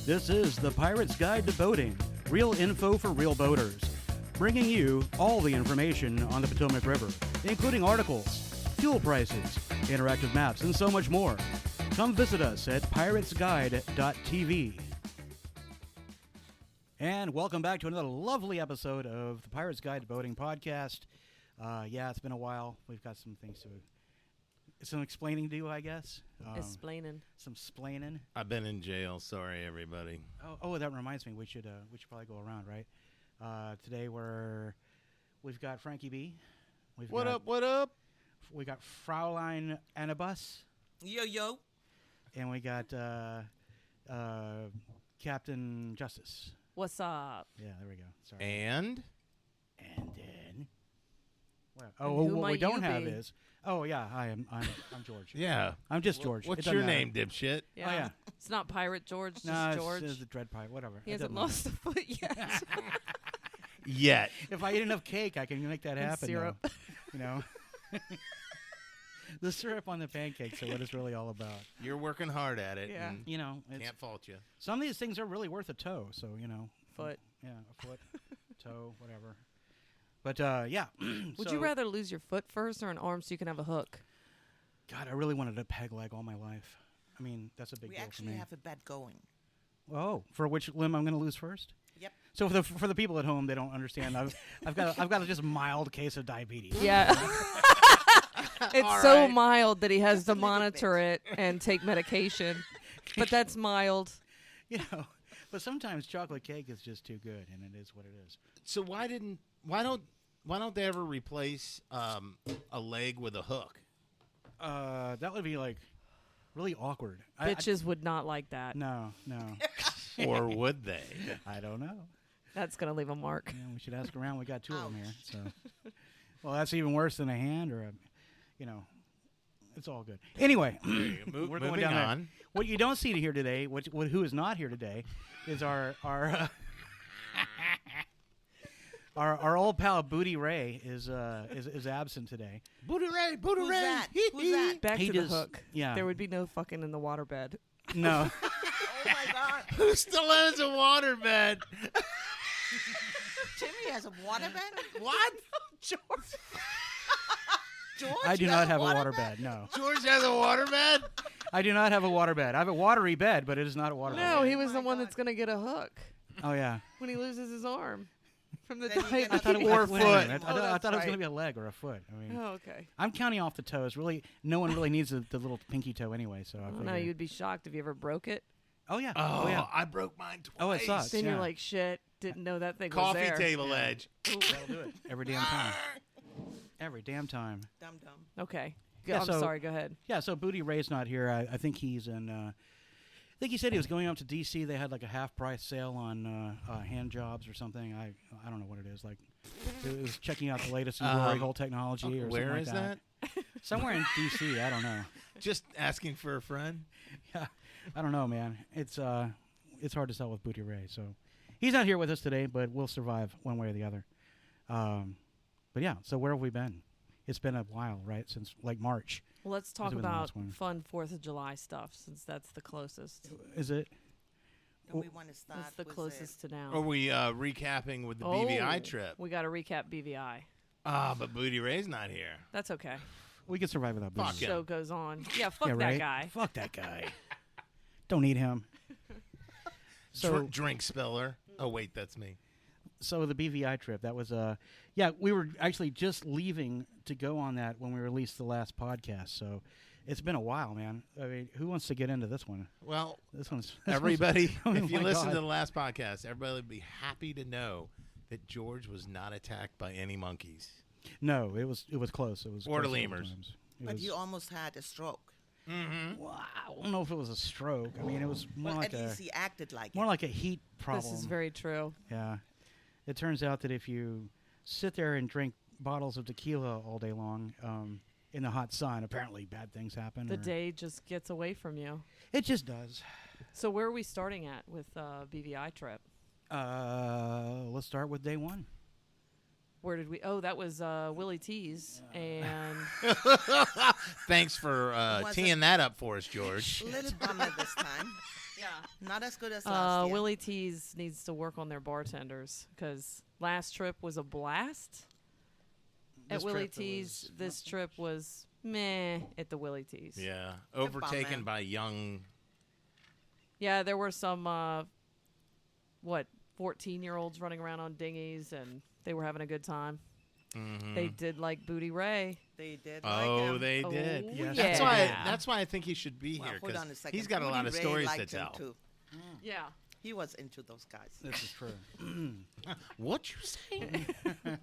This is the Pirate's Guide to Boating, real info for real boaters, bringing you all the information on the Potomac River, including articles, fuel prices, interactive maps, and so much more. Come visit us at piratesguide.tv. And welcome back to another lovely episode of the Pirate's Guide to Boating podcast. It's been a while. We've got some things to... Some explaining to do, I guess. Some splaining. I've been in jail. Sorry, everybody. Oh, that reminds me. We should probably go around, right? Today we've got Frankie-B. What up? We got Frauline Anabus. Yo. And we got Capt Justice. What's up? Yeah, there we go. Sorry. And then... what we don't have is... Oh, yeah, hi, I'm George. yeah. I'm just George. What's your name, dipshit? Yeah. Oh, yeah. It's not Pirate George, just No, George. it's the Dread Pirate, whatever. He hasn't lost a foot yet. Yet. If I eat enough cake, I can make that And happen. syrup. Though. You know? The syrup on the pancakes are what it's really all about. You're working hard at it. Yeah. And You know, can't fault you. some of these things are really worth a toe, so, you know. Foot. Yeah, a foot, toe, whatever. But, yeah. Would you rather lose your foot first or an arm so you can have a hook? God, I really wanted a peg leg all my life. I mean, that's a big We deal for actually me. have a bet going. Oh, for which limb I'm going to lose first? Yep. So for the people at home, they don't understand. I've got a just mild case of diabetes. Yeah. It's All so right. mild that he has to Just a little monitor it and take medication. But that's mild. You know, but sometimes chocolate cake is just too good, and it is what it is. So why don't they ever replace a leg with a hook? That would be like really awkward. Bitches would not like that. No. Or would they? I don't know. That's going to leave a mark. Yeah, we should ask around. We got two of them here. So, well, that's even worse than a hand or a, you know, it's all good. Anyway, we're going moving down there. on. What you don't see here today, who is not here today, is our old pal Bootie Rae is absent today. Bootie Rae. Who's that? Who's that? Back He to just- the hook. yeah. There would be no fucking in the waterbed. No. Oh my God. Who still owns a waterbed? Jimmy has a waterbed? What? George I do has not have a waterbed? waterbed. No, George has a waterbed? I do not have a waterbed. I have a watery bed, but it is not a waterbed. No, he was my the one God. that's going to get a hook Oh yeah. when he loses his arm from the Then you diabetes. can- I thought it Or wait a minute. foot. I thought that's it was going to right. be a leg or a foot. I mean, Oh, okay. I'm counting off the toes. Really, no one really needs the little pinky toe anyway. So I Oh, figured. no, you'd be shocked if you ever broke it. Oh yeah. Oh, Oh yeah. I broke mine twice. Oh, it sucks. Then Yeah. you're like, shit, didn't know that thing was Coffee there. table edge. That'll do it every damn time. Every damn time. Dum dum. Okay. Yeah, I'm so- sorry, go ahead. Yeah. So Bootie Rae's not here. I think he's in. I think he said he was going up to D.C. They had like a half price sale on hand jobs or something. I don't know what it is. Like it was checking out the latest in glory hole technology or Where something is like that. that? Somewhere in D.C. I don't know. Just asking for a friend. Yeah, I don't know, man. It's hard to sell with Bootie Rae. So he's not here with us today, but we'll survive one way or the other. But yeah, so where have we been? It's been a while, right? Since like March. Well, let's talk This was the about last one. fun 4th of July stuff since that's the closest. Is it? Do we want to start That's the with closest to now. Are we recapping with the BVI Oh, trip? We got to recap BVI. But Bootie Rae's not here. That's okay. We can survive without Fuck Bootie. yeah. Show goes on. Yeah, fuck Yeah, that right? guy. Fuck that guy. Don't need him. So, Drink spiller. Oh, wait, that's me. so the BVI trip, that was we were actually just leaving to go on that when we released the last podcast. So it's been a while, man. I mean, who wants to get into this one? Well, This one's everybody, Oh if you my listen God. to the last podcast, everybody would be happy to know that George was not attacked by any monkeys. No, it was close. It was Or the close lemurs. sometimes. It But was- you almost had a stroke. Mm-hmm. Well, I don't know if it was a stroke. I mean, it was more Well, like at a least he acted like more it. like a heat problem. This is very true. Yeah. It turns out that if you sit there and drink bottles of tequila all day long in the hot sun, apparently bad things happen. The or- day just gets away from you. It just does. So where are we starting at with BVI trip? Let's start with day one. where did we? Oh, that was Willie T's, and Thanks for Was teeing it- that up for us, George. Little bummer this time. yeah, Not as good as last year. Willie T's needs to work on their bartenders because last trip was a blast at This Willie trip, it T's. was This trip was meh at the Willie T's. Yeah, bummer. overtaken by young. Yeah, there were some 14-year-olds running around on dinghies, and they were having a good time. Mhm. They did like Bootie Rae. They did. Oh, like him. they Oh, did. Yes. That's yeah. why. That's why I think he should be Well, here hold on a because second. he's got a lot Bootie of Rae stories to liked him tell. too. Yeah. He was into those guys. This is true. What you say?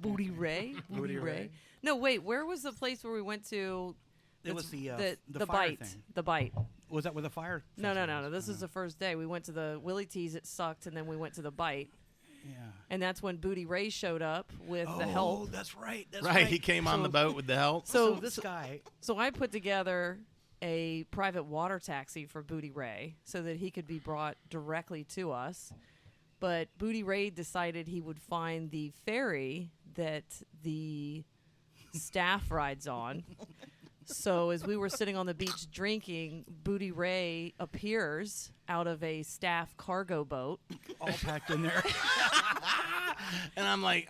Bootie Rae? Bootie Rae. No, wait. Where was the place where we went to? It was the the fire bite. thing. The bite. Was that with the fire? No. festival? This is the first day. We went to the Willie T's. It sucked, and then we went to the bite, Yeah. and that's when Bootie Rae showed up with the Oh, help. that's right. That's Right, he came on the boat with the help. So So this guy. So I put together a private water taxi for Bootie Rae so that he could be brought directly to us. But Bootie Rae decided he would find the ferry that the staff rides on. So as we were sitting on the beach drinking, Bootie Rae appears out of a staff cargo boat. All packed in there. And I'm like,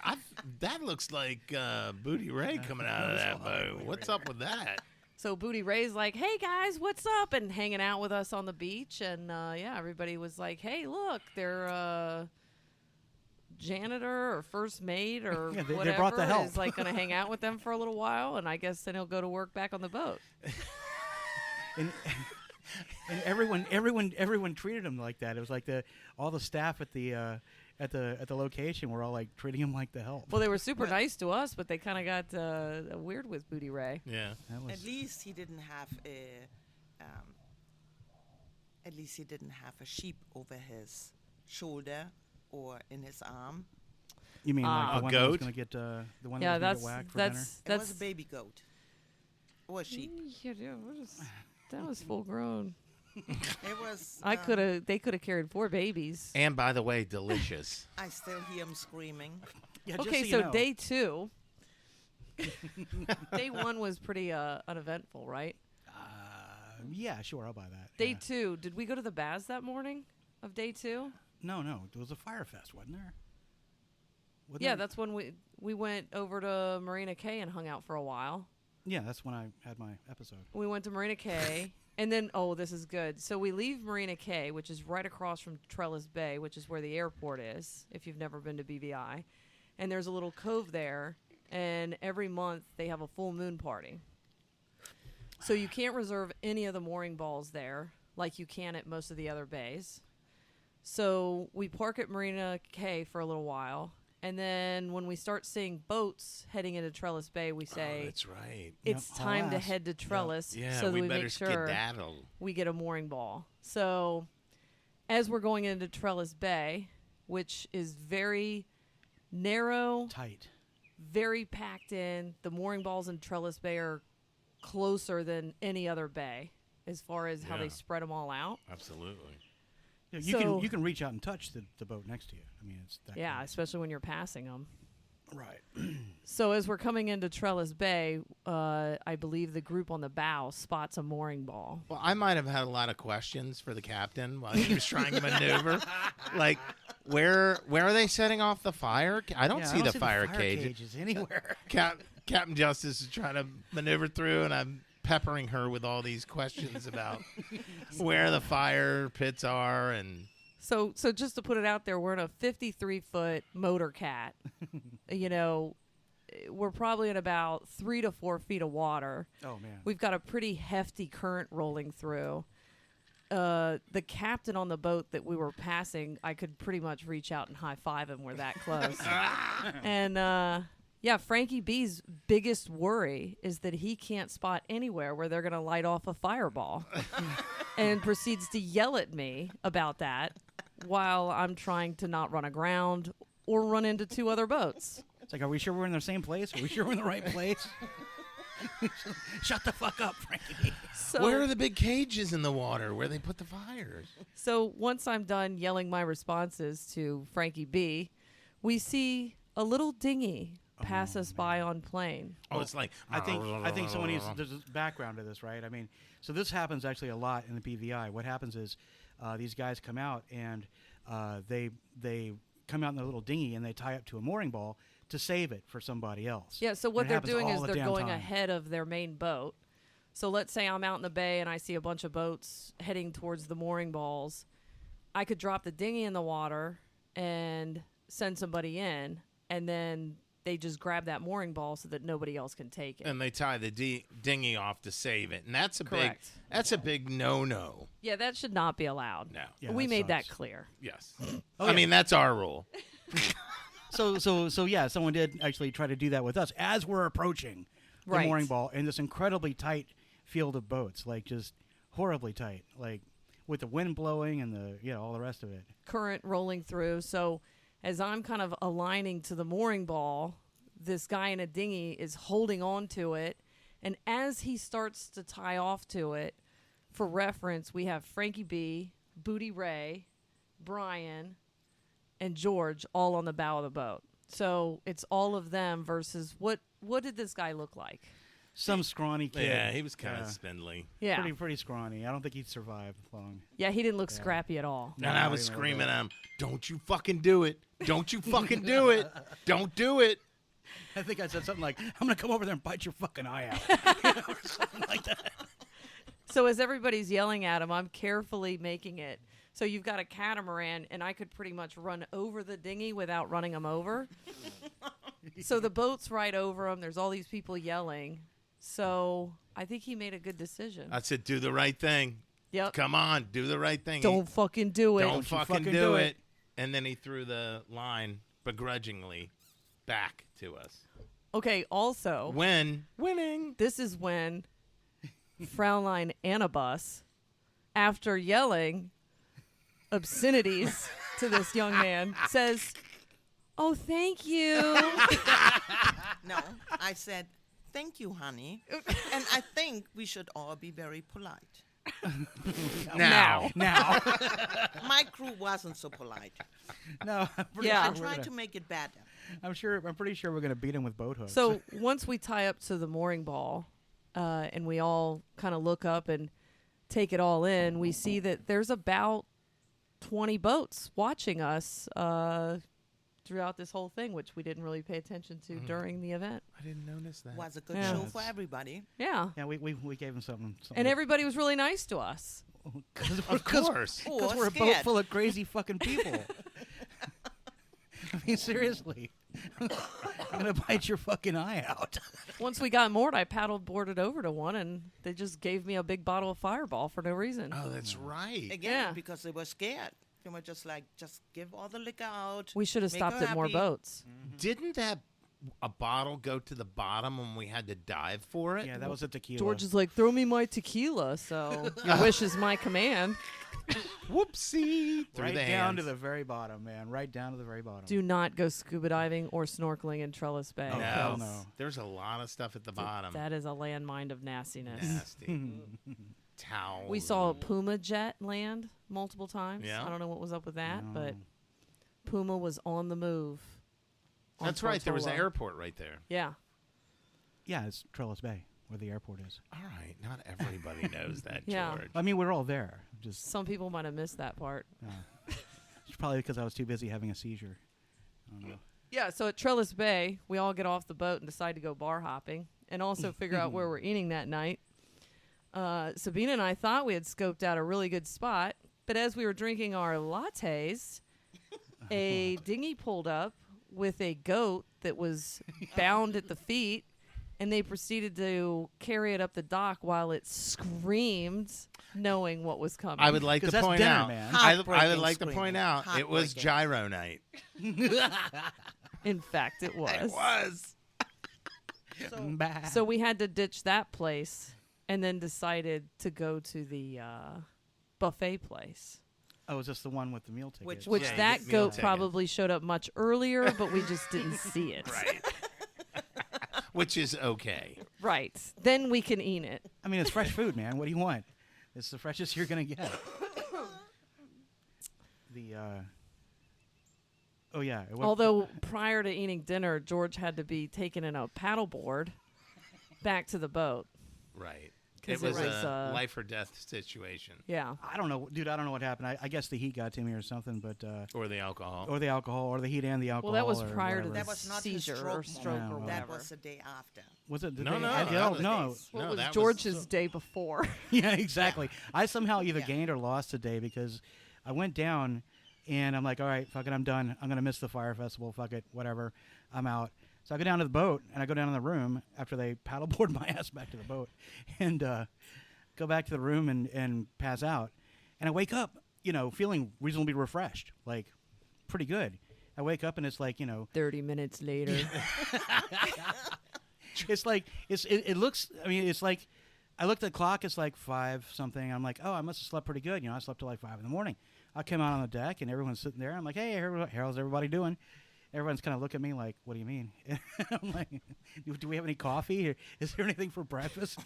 that looks like Bootie Rae coming out of that boat. What's up with that? So Bootie Rae's like, "Hey guys, what's up?" and hanging out with us on the beach, and yeah, everybody was like, "Hey, look, they're janitor or first mate or Yeah, they whatever brought the help." is like going to hang out with them for a little while, and I guess then he'll go to work back on the boat." and everyone treated him like that. It was like all the staff at the location were all like treating him like the help. Well, they were super nice to us, but they kind of got weird with Bootie Rae. Yeah. That was, At least he didn't have a. At least he didn't have a sheep over his shoulder or in his arm. you mean like A the one that was goat? going to get the one Yeah, that was that's going to get whacked for dinner? It was a baby goat or a sheep. That was full grown. It was. They could have carried 4 babies. And by the way, delicious. I still hear him screaming. Yeah, just Okay, so, so you know. day 2. Day 1 was pretty uneventful, right? Yeah, sure, I'll buy that. Day yeah. 2, did we go to the baths that morning of day 2? No, it was a fire fest, wasn't there? Wasn't Yeah, there- that's when we went over to Marina Cay and hung out for a while. Yeah, that's when I had my episode. We went to Marina Cay, and then, oh, this is good. So we leave Marina Cay, which is right across from Trellis Bay, which is where the airport is, if you've never been to BVI. And there's a little cove there, and every month they have a full moon party. So you can't reserve any of the mooring balls there like you can at most of the other bays. So we park at Marina Cay for a little while, and then when we start seeing boats heading into Trellis Bay, we Oh, say, that's right. it's Yep, time to alas. head to Trellis Yeah, so that we we better make sure skedaddle. we get a mooring ball. So as we're going into Trellis Bay, which is very narrow, Tight. very packed in, the mooring balls in Trellis Bay are closer than any other bay as far as how Yeah. they spread them all out. Absolutely. Yeah, you So- can reach out and touch the boat next to you. I mean, it's that Yeah, close. especially when you're passing them. Right. So as we're coming into Trellis Bay, I believe the group on the bow spots a mooring ball. Well, I might have had a lot of questions for the captain while he was trying to maneuver. Like, where are they setting off the fire? I don't Yeah, see the fire cage. cages anywhere. Captain Justice is trying to maneuver through, and I'm peppering her with all these questions about where the fire pits are. And So just to put it out there, we're in a 53-foot motor cat. You know, we're probably in about 3 to 4 feet of water. Oh man. We've got a pretty hefty current rolling through. The captain on the boat that we were passing, I could pretty much reach out and high five him. We're that close. And yeah, Frankie-B's biggest worry is that he can't spot anywhere where they're going to light off a fireball, and proceeds to yell at me about that while I'm trying to not run aground or run into 2 other boats. It's like, are we sure we're in the same place? Are we sure we're in the right place? Shut the fuck up, Frankie. So, where are the big cages in the water where they put the fires? So once I'm done yelling my responses to Frankie-B, we see a little dinghy pass us by on plane. Oh, it's like I think someone needs. There's a background to this, right? I mean, so this happens actually a lot in the BVI. What happens is these guys come out and they come out in their little dinghy and they tie up to a mooring ball to save it for somebody else. Yeah, so what And it they're happens doing all is the they're damn going time. ahead of their main boat. So let's say I'm out in the bay and I see a bunch of boats heading towards the mooring balls. I could drop the dinghy in the water and send somebody in, and then they just grab that mooring ball so that nobody else can take it. and they tie the dinghy off to save it, and that's a Correct. big no. Yeah, that should not be allowed. No. Yeah, we that made that sucks. clear. Yes. Oh, I yeah. mean, that's our rule. So yeah, someone did actually try to do that with us as we're approaching the Right. mooring ball in this incredibly tight field of boats, like just horribly tight, like with the wind blowing and all the rest of it. Current rolling through. So as I'm kind of aligning to the mooring ball, this guy in a dinghy is holding on to it. And as he starts to tie off to it, for reference, we have Frankie-B, Bootie Rae, Brian, and George all on the bow of the boat. So it's all of them versus what did this guy look like? Some scrawny kid. Yeah, he was kind of spindly. Yeah. pretty scrawny. I don't think he'd survive long. Yeah, he didn't look scrappy at all. And I was screaming at him, "Don't you fucking do it! Don't you fucking do it! Don't do it!" I think I said something like, "I'm gonna come over there and bite your fucking eye out," or something like that. So as everybody's yelling at him, I'm carefully making it. So you've got a catamaran, and I could pretty much run over the dinghy without running him over. So the boat's right over him. There's all these people yelling. So I think he made a good decision. I said, "Do the right thing. Yep. Come on, do the right thing. Don't fucking do it. Don't you fucking fucking do do it." it. And then he threw the line begrudgingly back to us. Okay, also, When winning. this is when Frauline Anabus, after yelling obscenities to this young man, says, "Oh, thank you." No, I said, thank you, honey. And I think we should all be very polite. Now. Now, My crew wasn't so polite. no, I'm pretty Yeah. I sure we're tried gonna- to make it better. I'm pretty sure we're gonna beat him with boat hooks. So once we tie up to the mooring ball, and we all kind of look up and take it all in, we see that there's about 20 boats watching us throughout this whole thing, which we didn't really pay attention to during the event. I didn't notice that. Was a good Yeah. show for everybody. Yeah. yeah, we gave him something. And everybody was really nice to us. Of course. Or Because we're a boat scared. full of crazy fucking people. I mean, seriously. I'm gonna bite your fucking eye out. Once we got moored, I paddle boarded over to one, and they just gave me a big bottle of Fireball for no reason. Oh, that's right. Again, Yeah. because they were scared. They were just like, just give all the liquor out. We should have make stopped her at more happy. boats. Didn't that a bottle go to the bottom when we had to dive for it? Yeah, that was a tequila. George is like, "Throw me my tequila," so your wish is my command. Whoopsie. Through right the down to hands. the very bottom, man. Right down to the very bottom. Do not go scuba diving or snorkeling in Trellis Bay. Oh, No. hell no. There's a lot of stuff at the bottom. That is a landmine of nastiness. Nasty. Towel. We saw a Puma jet land multiple times. Yeah. I don't know what was up with that, No. but Puma was on the move. on That's right. There was an Portola. airport right there. Yeah. Yeah, it's Trellis Bay, where the airport is. All right. Not everybody knows that, Yeah. George. I mean, we're all there. Just Some people might have missed that part. it's probably because I was too busy having a seizure. I don't know. Yeah, so at Trellis Bay, we all get off the boat and decide to go bar hopping and also figure out where we're eating that night. Sabina and I thought we had scoped out a really good spot, but as we were drinking our lattes, a dinghy pulled up with a goat that was bound at the feet, and they proceeded to carry it up the dock while it screamed, knowing what was coming. I would like 'Cause to that's point dinner, out. man. I would Heartbreaking like to screaming. point out it was Heartbreaking. gyro night. In fact, it was. It was. Bah. So we had to ditch that place and then decided to go to the buffet place. Oh, is this the one with the meal ticket? Which Yeah, you that get meal goat tickets. probably showed up much earlier, but we just didn't see it. Right. Which is okay. Right. Then we can eat it. I mean, it's fresh food, man. What do you want? It's the freshest you're gonna get. The Oh yeah. Although prior to eating dinner, George had to be taken in a paddleboard back to the boat. Right. 'Cause It was it was, a life or death situation. Yeah. I don't know, dude. I don't know what happened. I guess the heat got to me or something, but Or the alcohol. or the alcohol, or the heat and the alcohol. Well, that was or prior to whatever. the That was not his seizure stroke or stroke moment. or No, whatever. That was the day after. Was it? No, no, I that don't was know. days. What No, was that was- George's day before? Yeah, exactly. I somehow either Yeah. gained or lost today because I went down and I'm like, all right, fuck it, I'm done. I'm going to miss the fire festival. Fuck it, whatever. I'm out. So I go down to the boat and I go down in the room after they paddleboard my ass back to the boat and go back to the room and pass out. And I wake up, feeling reasonably refreshed, like pretty good. I wake up and it's like, 30 minutes later. it's like it looks. I mean, it's like I looked at the clock. It's like 5 something. I'm like, oh, I must have slept pretty good. I slept till like 5 in the morning. I came out on the deck and everyone's sitting there. I'm like, hey, how's everybody doing? Everyone's kind of looking at me like, what do you mean? I'm like, do we have any coffee? Is there anything for breakfast?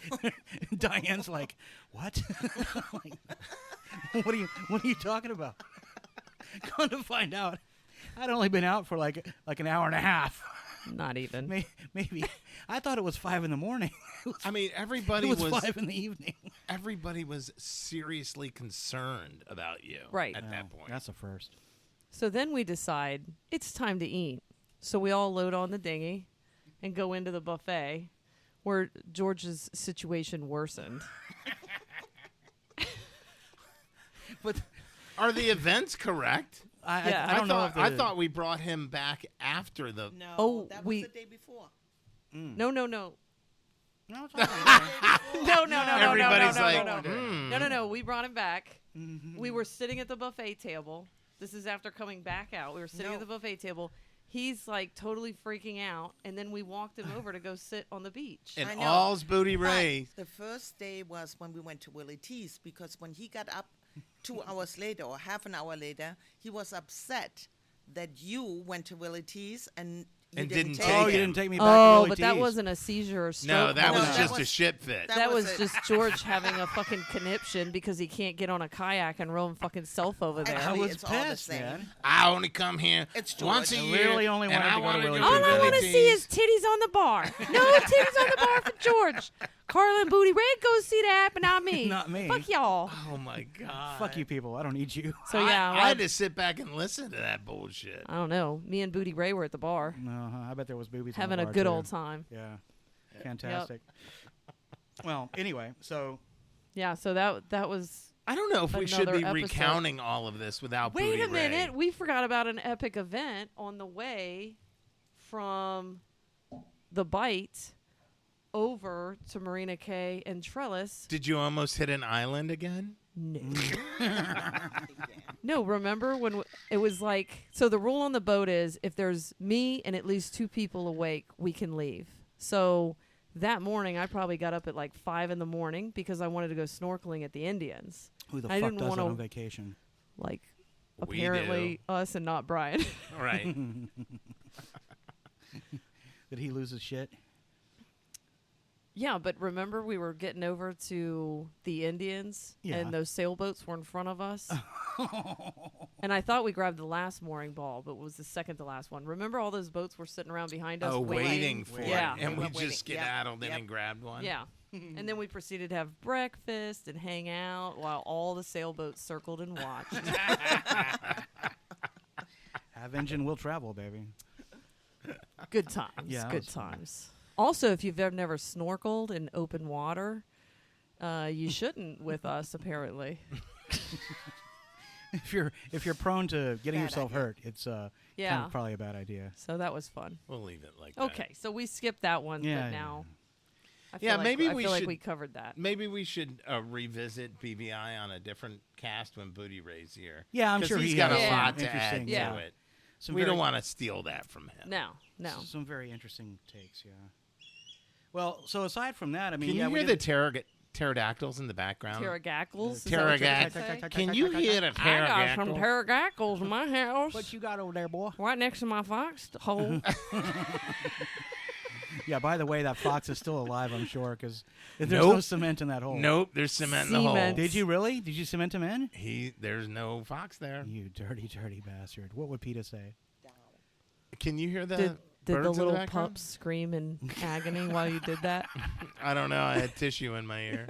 Diane's like, what? I'm like, what are you talking about? Come to find out, I'd only been out for like an hour and a half. Not even. Maybe. I thought it was 5 in the morning. I mean, everybody It was was 5 in the evening. everybody was seriously concerned about you. Right. At that point. That's the first. So then we decide it's time to eat. So we all load on the dinghy and go into the buffet where George's situation worsened. But Are the events correct? Yeah. I don't know. I thought we brought him back after the. No, Oh, that we- was the day before. No. No, it's all right. No. Everybody's like, No. We brought him back. We were sitting at the buffet table. This is after coming back out. We were sitting No. at the buffet table. He's like totally freaking out. And then we walked him over to go sit on the beach. And I know. all's Bootie But Rae. the first day was when we went to Willie T's because when he got up 2 hours later or half an hour later, he was upset that you went to Willie T's and you And didn't didn't take take Oh, him. you him. didn't take me back. Oh, to but that T's. wasn't a seizure or stroke. No, that No, was that just a was- shit fit. that That was was it. just George having a fucking conniption because he can't get on a kayak and row himself over there. I Actually, was it's all the pissed, same. man. I only come here It's once a George. I year. literally only and wanted I to go to wanna Willie go T's. All I Willie want to see is T's. titties on the bar. No titties on the bar for George. Carla and Bootie Rae go see that, but not me. Not me. Fuck y'all. Oh my god! Fuck you people. I don't need you. So yeah, I had to sit back and listen to that bullshit. I don't know. Me and Bootie Rae were at the bar No, I bet there was boobies. having in a the bar, good too. old time. Yeah, fantastic. Well, anyway, so Yeah, so that was. I don't know if we should Another be episode. recounting all of this without Wait Bootie a minute. Rae. We forgot about an epic event on the way from the Bite over to Marina Cay and Trellis. Did you almost hit an island again? No. No, remember when it was like, so the rule on the boat is if there's me and at least 2 people awake, we can leave. So that morning, I probably got up at like 5 in the morning because I wanted to go snorkeling at the Indians. who the I fuck didn't does that wanna- on vacation? Like, We apparently us and not Brian. All right. Did he lose his shit? Yeah, but remember we were getting over to the Indians Yeah. and those sailboats were in front of us? And I thought we grabbed the last mooring ball, but it was the second to last one. Remember all those boats were sitting around behind us Oh, waiting for Yeah. it. And we Waiting. just skedaddled in Yep. and grabbed one. Yeah. And then we proceeded to have breakfast and hang out while all the sailboats circled and watched. Have engine will travel, baby. Good times. Yeah, that Good was fun. times. Also, if you've never snorkeled in open water, you shouldn't with us, apparently. If you're prone to getting Bad yourself idea. hurt, it's kind Yeah. of probably a bad idea. So that was fun. We'll leave it like that. Okay, so we skipped that one, Yeah, but yeah, now I feel Yeah, like, maybe I we feel like should- we covered that. Maybe we should revisit BVI on a different cast when Bootie Rae's here. Yeah, I'm 'Cause sure he's he got has a some lot to add interesting- to Yeah. it. Some We very- don't want to steal that from him. No. Some very interesting takes. Yeah. Well, so aside from that, I mean, Can yeah, you we hear the did- pterodactyls in the background? Pterogackles. Pterogack- Can you hear the I got some pterodactyl? pterogackles in my house. What you got over there, boy? Right next to my foxhole. Yeah. By the way, that fox is still alive, I'm sure, because there's Nope. no cement in that hole. Nope, there's cement in the hole. Cement. Did you really? Did you cement him in? There's no fox there. You dirty, dirty bastard. What would PETA say? Down. Can you hear the Did the birds in little background? pups scream in agony while you did that? I don't know. I had tissue in my ear.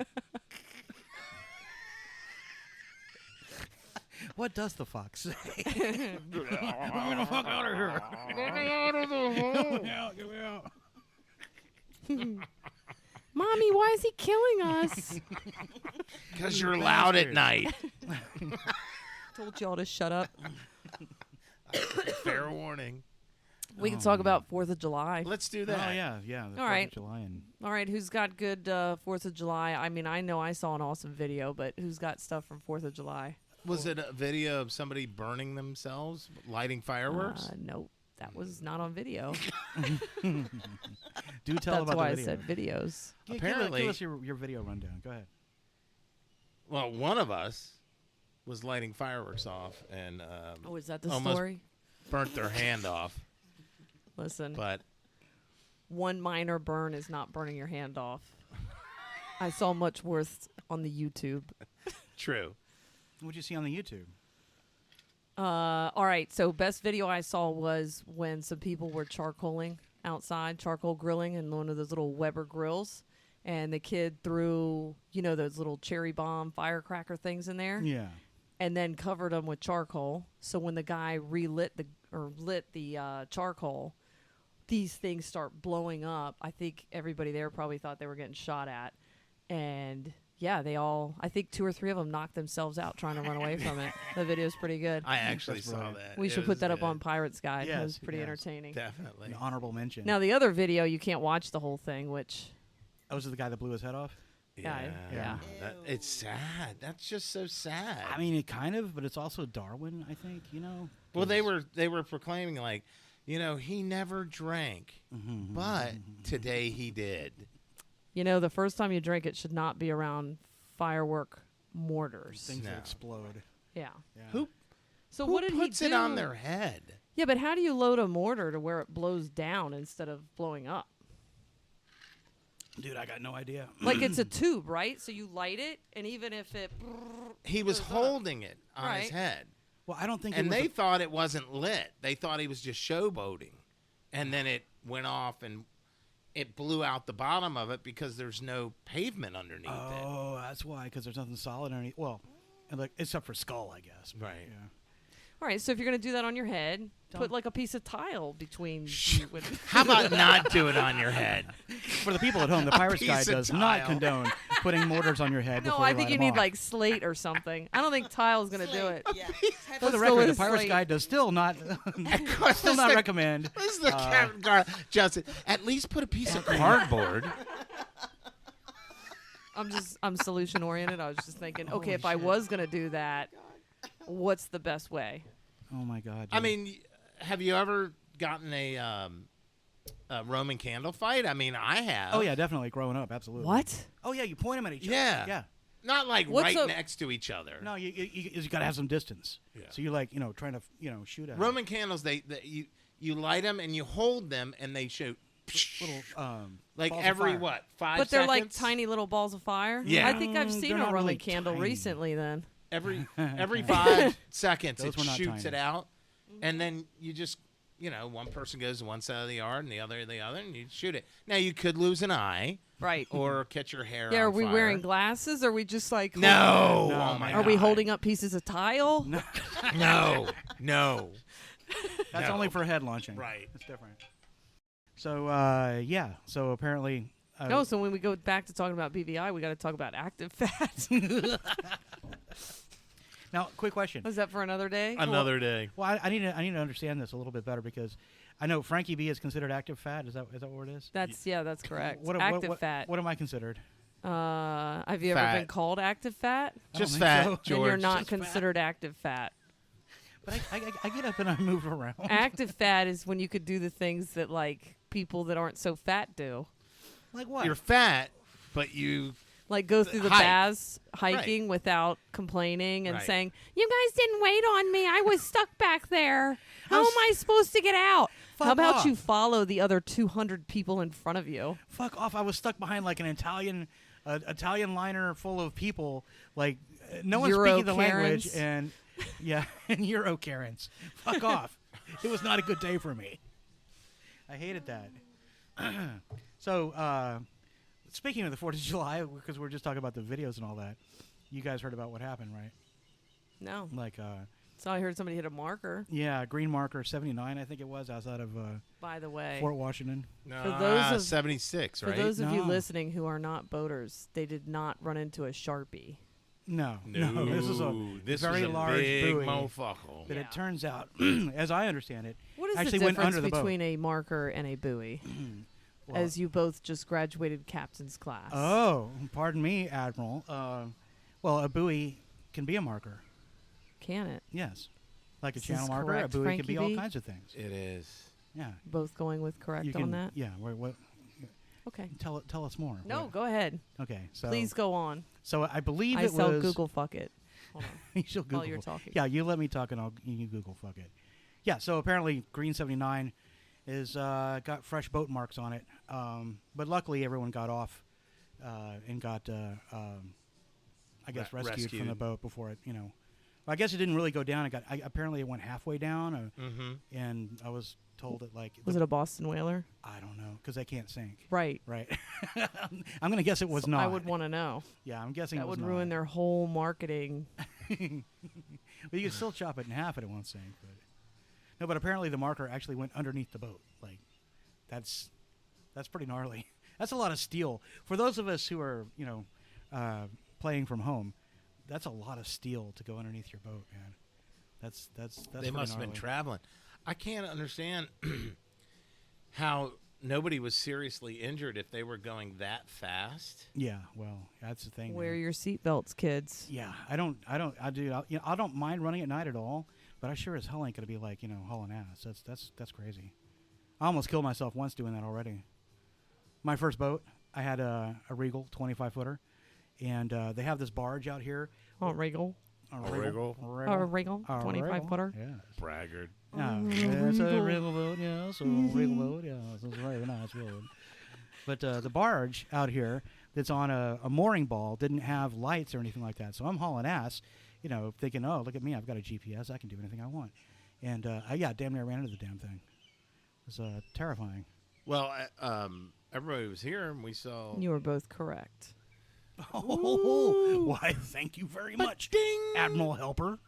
What does the fox say? Get the fuck out of here. Get me out of the hole. Get me out. Mommy, why is he killing us? Because you're loud at night. Told y'all to shut up. Fair warning. We can talk about 4th of July. Let's do that. Oh, yeah. The 4th All right. of July. And All right, who's got good 4th of July? I mean, I know I saw an awesome video, but who's got stuff from 4th of July? Was it a video of somebody burning themselves, lighting fireworks? Nope. That was not on video. do tell That's about why the I video. said videos. Apparently- Give us your video rundown. Go ahead. Well, one of us was lighting fireworks off and Oh, is that the almost story? burnt their hand off. Listen, But one minor burn is not burning your hand off. I saw much worse on the YouTube. true. What'd you see on the YouTube? All right, so best video I saw was when some people were charcoaling outside, charcoal grilling in one of those little Weber grills, and the kid threw, those little cherry bomb firecracker things in there, Yeah. and then covered them with charcoal. So when the guy lit the charcoal, these things start blowing up. I think everybody there probably thought they were getting shot at, and yeah, I think 2 or 3 of them knocked themselves out trying to run away from it. The video's pretty good. I actually That's saw brilliant. that. We It should was put that up good. on Pirates Guide. It was Yes, pretty yes. entertaining. Definitely. An honorable mention. Now, the other video, you can't watch the whole thing, which, Oh, was it the guy that blew his head off? Yeah. It's sad. That's just so sad. I mean, it kind of, but it's also Darwin, I think, well, they were proclaiming like, he never drank, but today he did. the first time you drink it should not be around firework mortars. Things that No. explode. Yeah. Yeah. So Who what did he do? puts it on their head? Yeah, but how do you load a mortar to where it blows down instead of blowing up? Dude, I got no idea. Like it's a tube, right? So you light it, and even if it... He was goes up. holding it on Right. his head. Well, I don't think And it was they thought it wasn't lit. They thought he was just showboating. And then it went off and it blew out the bottom of it because there's no pavement underneath it. Oh, that's why, because there's nothing solid underneath. Well, and like except for skull, I guess. But, Right. Yeah. All right, so if you're going to do that on your head, put Don't- like a piece of tile between you with... How about not do it on your head? For the people at home, the Pirate's piece Guide of does not tile. condone putting mortars on your head. No, before I you think light you them need off. like slate or something. I don't think tile's going to do it. Yeah. For the Let's go record, the with Pirate's slate. Guide does still not still not recommend. This is the Captain Justice. At least put a piece of cardboard. I'm solution oriented. I was just thinking, okay, if I was going to do that, what's the best way? Oh my God! I dude. mean, have you ever gotten a Roman candle fight? I mean, I have. Oh yeah, definitely. Growing up, absolutely. What? Oh yeah, you point them at each Yeah. other. Yeah. Not like What's right a- next to each other. No, you got to have some distance. Yeah. So you're like, trying to, shoot at 'em. Roman candles, you light them and you hold them and they shoot little like balls of every fire. what 5 But they're like seconds? tiny little balls of fire? Yeah. I think I've seen They're a not Roman really candle tiny. recently then. Every 5 seconds Those it were not shoots tiny. it out, and then you just one person goes to one side of the yard and the other, and you shoot it. Now you could lose an eye Right. or catch your hair. Yeah, on are we fire. wearing glasses? Or are we just like... No. No, Oh my Are we God. holding up pieces of tile? No. No. That's No. only for head launching. Right. It's different. So yeah. So apparently. No, so when we go back to talking about BVI, we got to talk about active fat. Now, quick question. Was that for another day? Another day. Well, I need to understand this a little bit better because I know Frankie-B is considered active fat. Is that what it is? That's correct. What, active what, fat. What am I considered? Have you ever Fat. been called active fat? I Just don't think fat, so. Then George. you're not Just fat. considered active fat. But I get up and I move around. Active fat is when you could do the things that like people that aren't so fat do, Like what? You're fat, but you like go through the Hike. baths hiking without complaining and Right. saying, "You guys didn't wait on me. I was stuck back there. How How's- am I supposed to get out?" Fuck How about off. you follow the other 200 people in front of you? Fuck off! I was stuck behind like an Italian liner full of people. Like no one's Euro speaking the language, Karens. and yeah, and Euro Karens. Fuck off! It was not a good day for me. I hated that. So, speaking of the 4th of July, because we're just talking about the videos and all that, you guys heard about what happened, right? No. Like, So I heard somebody hit a marker. yeah, green marker 79, I think it was, outside of By the way, Fort Washington. No, For those of- 76, for right? those of you No. listening who are not boaters, they did not run into a Sharpie. No, this is a This very was a large big buoy. motherfucker. But Yeah. it turns out, as I understand it, What is actually the went difference under the boat. between a marker and a buoy? well, As you both just graduated captain's class. oh, pardon me, Admiral. Well, a buoy can be a marker. Can it? Yes, like a This channel is marker. correct, A buoy can be all Frankie-B? kinds of things. It is. Yeah, Both going with correct you can. on that? Yeah, what? Okay. Tell us more. No, What- go ahead. Okay, so Please go on. So I believe I it sell was Google fuck it. Hold on. She'll Google. While you're talking. Yeah, you let me talk and you Google fuck it. Yeah, so apparently Green 79 is got fresh boat marks on it, but luckily everyone got off and got I guess rescued from the rescued. boat before it. I guess it didn't really go down. Apparently it went halfway down, Mm-hmm. and I was told that Was it a Boston whaler? I don't know because they can't sink. Right. Right. I'm gonna guess it was So not. I would want to know. Yeah, I'm guessing That it was would ruin not. their whole marketing. Well, you can still chop it in half and it won't sink. But no, but apparently the marker actually went underneath the boat. Like, that's pretty gnarly. That's a lot of steel. For those of us who are, playing from home, that's a lot of steel to go underneath your boat, man. That's They pretty must have been gnarly. traveling. I can't understand how nobody was seriously injured if they were going that fast. Yeah, well, that's the thing. Wear man. your seatbelts, kids. Yeah, I don't mind running at night at all, but I sure as hell ain't gonna be like, hauling ass. That's crazy. I almost killed myself once doing that already. My first boat, I had a Regal 25-footer, and they have this barge out here. Oh, Regal. A Regal? Regal. 25-footer. Yeah. Braggart. Yeah, it's a Regal boat, yeah. So Regal boat, yeah. It's a very nice boat. But the barge out here that's on a mooring ball didn't have lights or anything like that. So I'm hauling ass, thinking, oh, look at me. I've got a GPS. I can do anything I want. And, damn near ran into the damn thing. It was terrifying. Well, everybody was here, and we saw. You were both correct. Oh, why, thank you very much, Admiral Helper.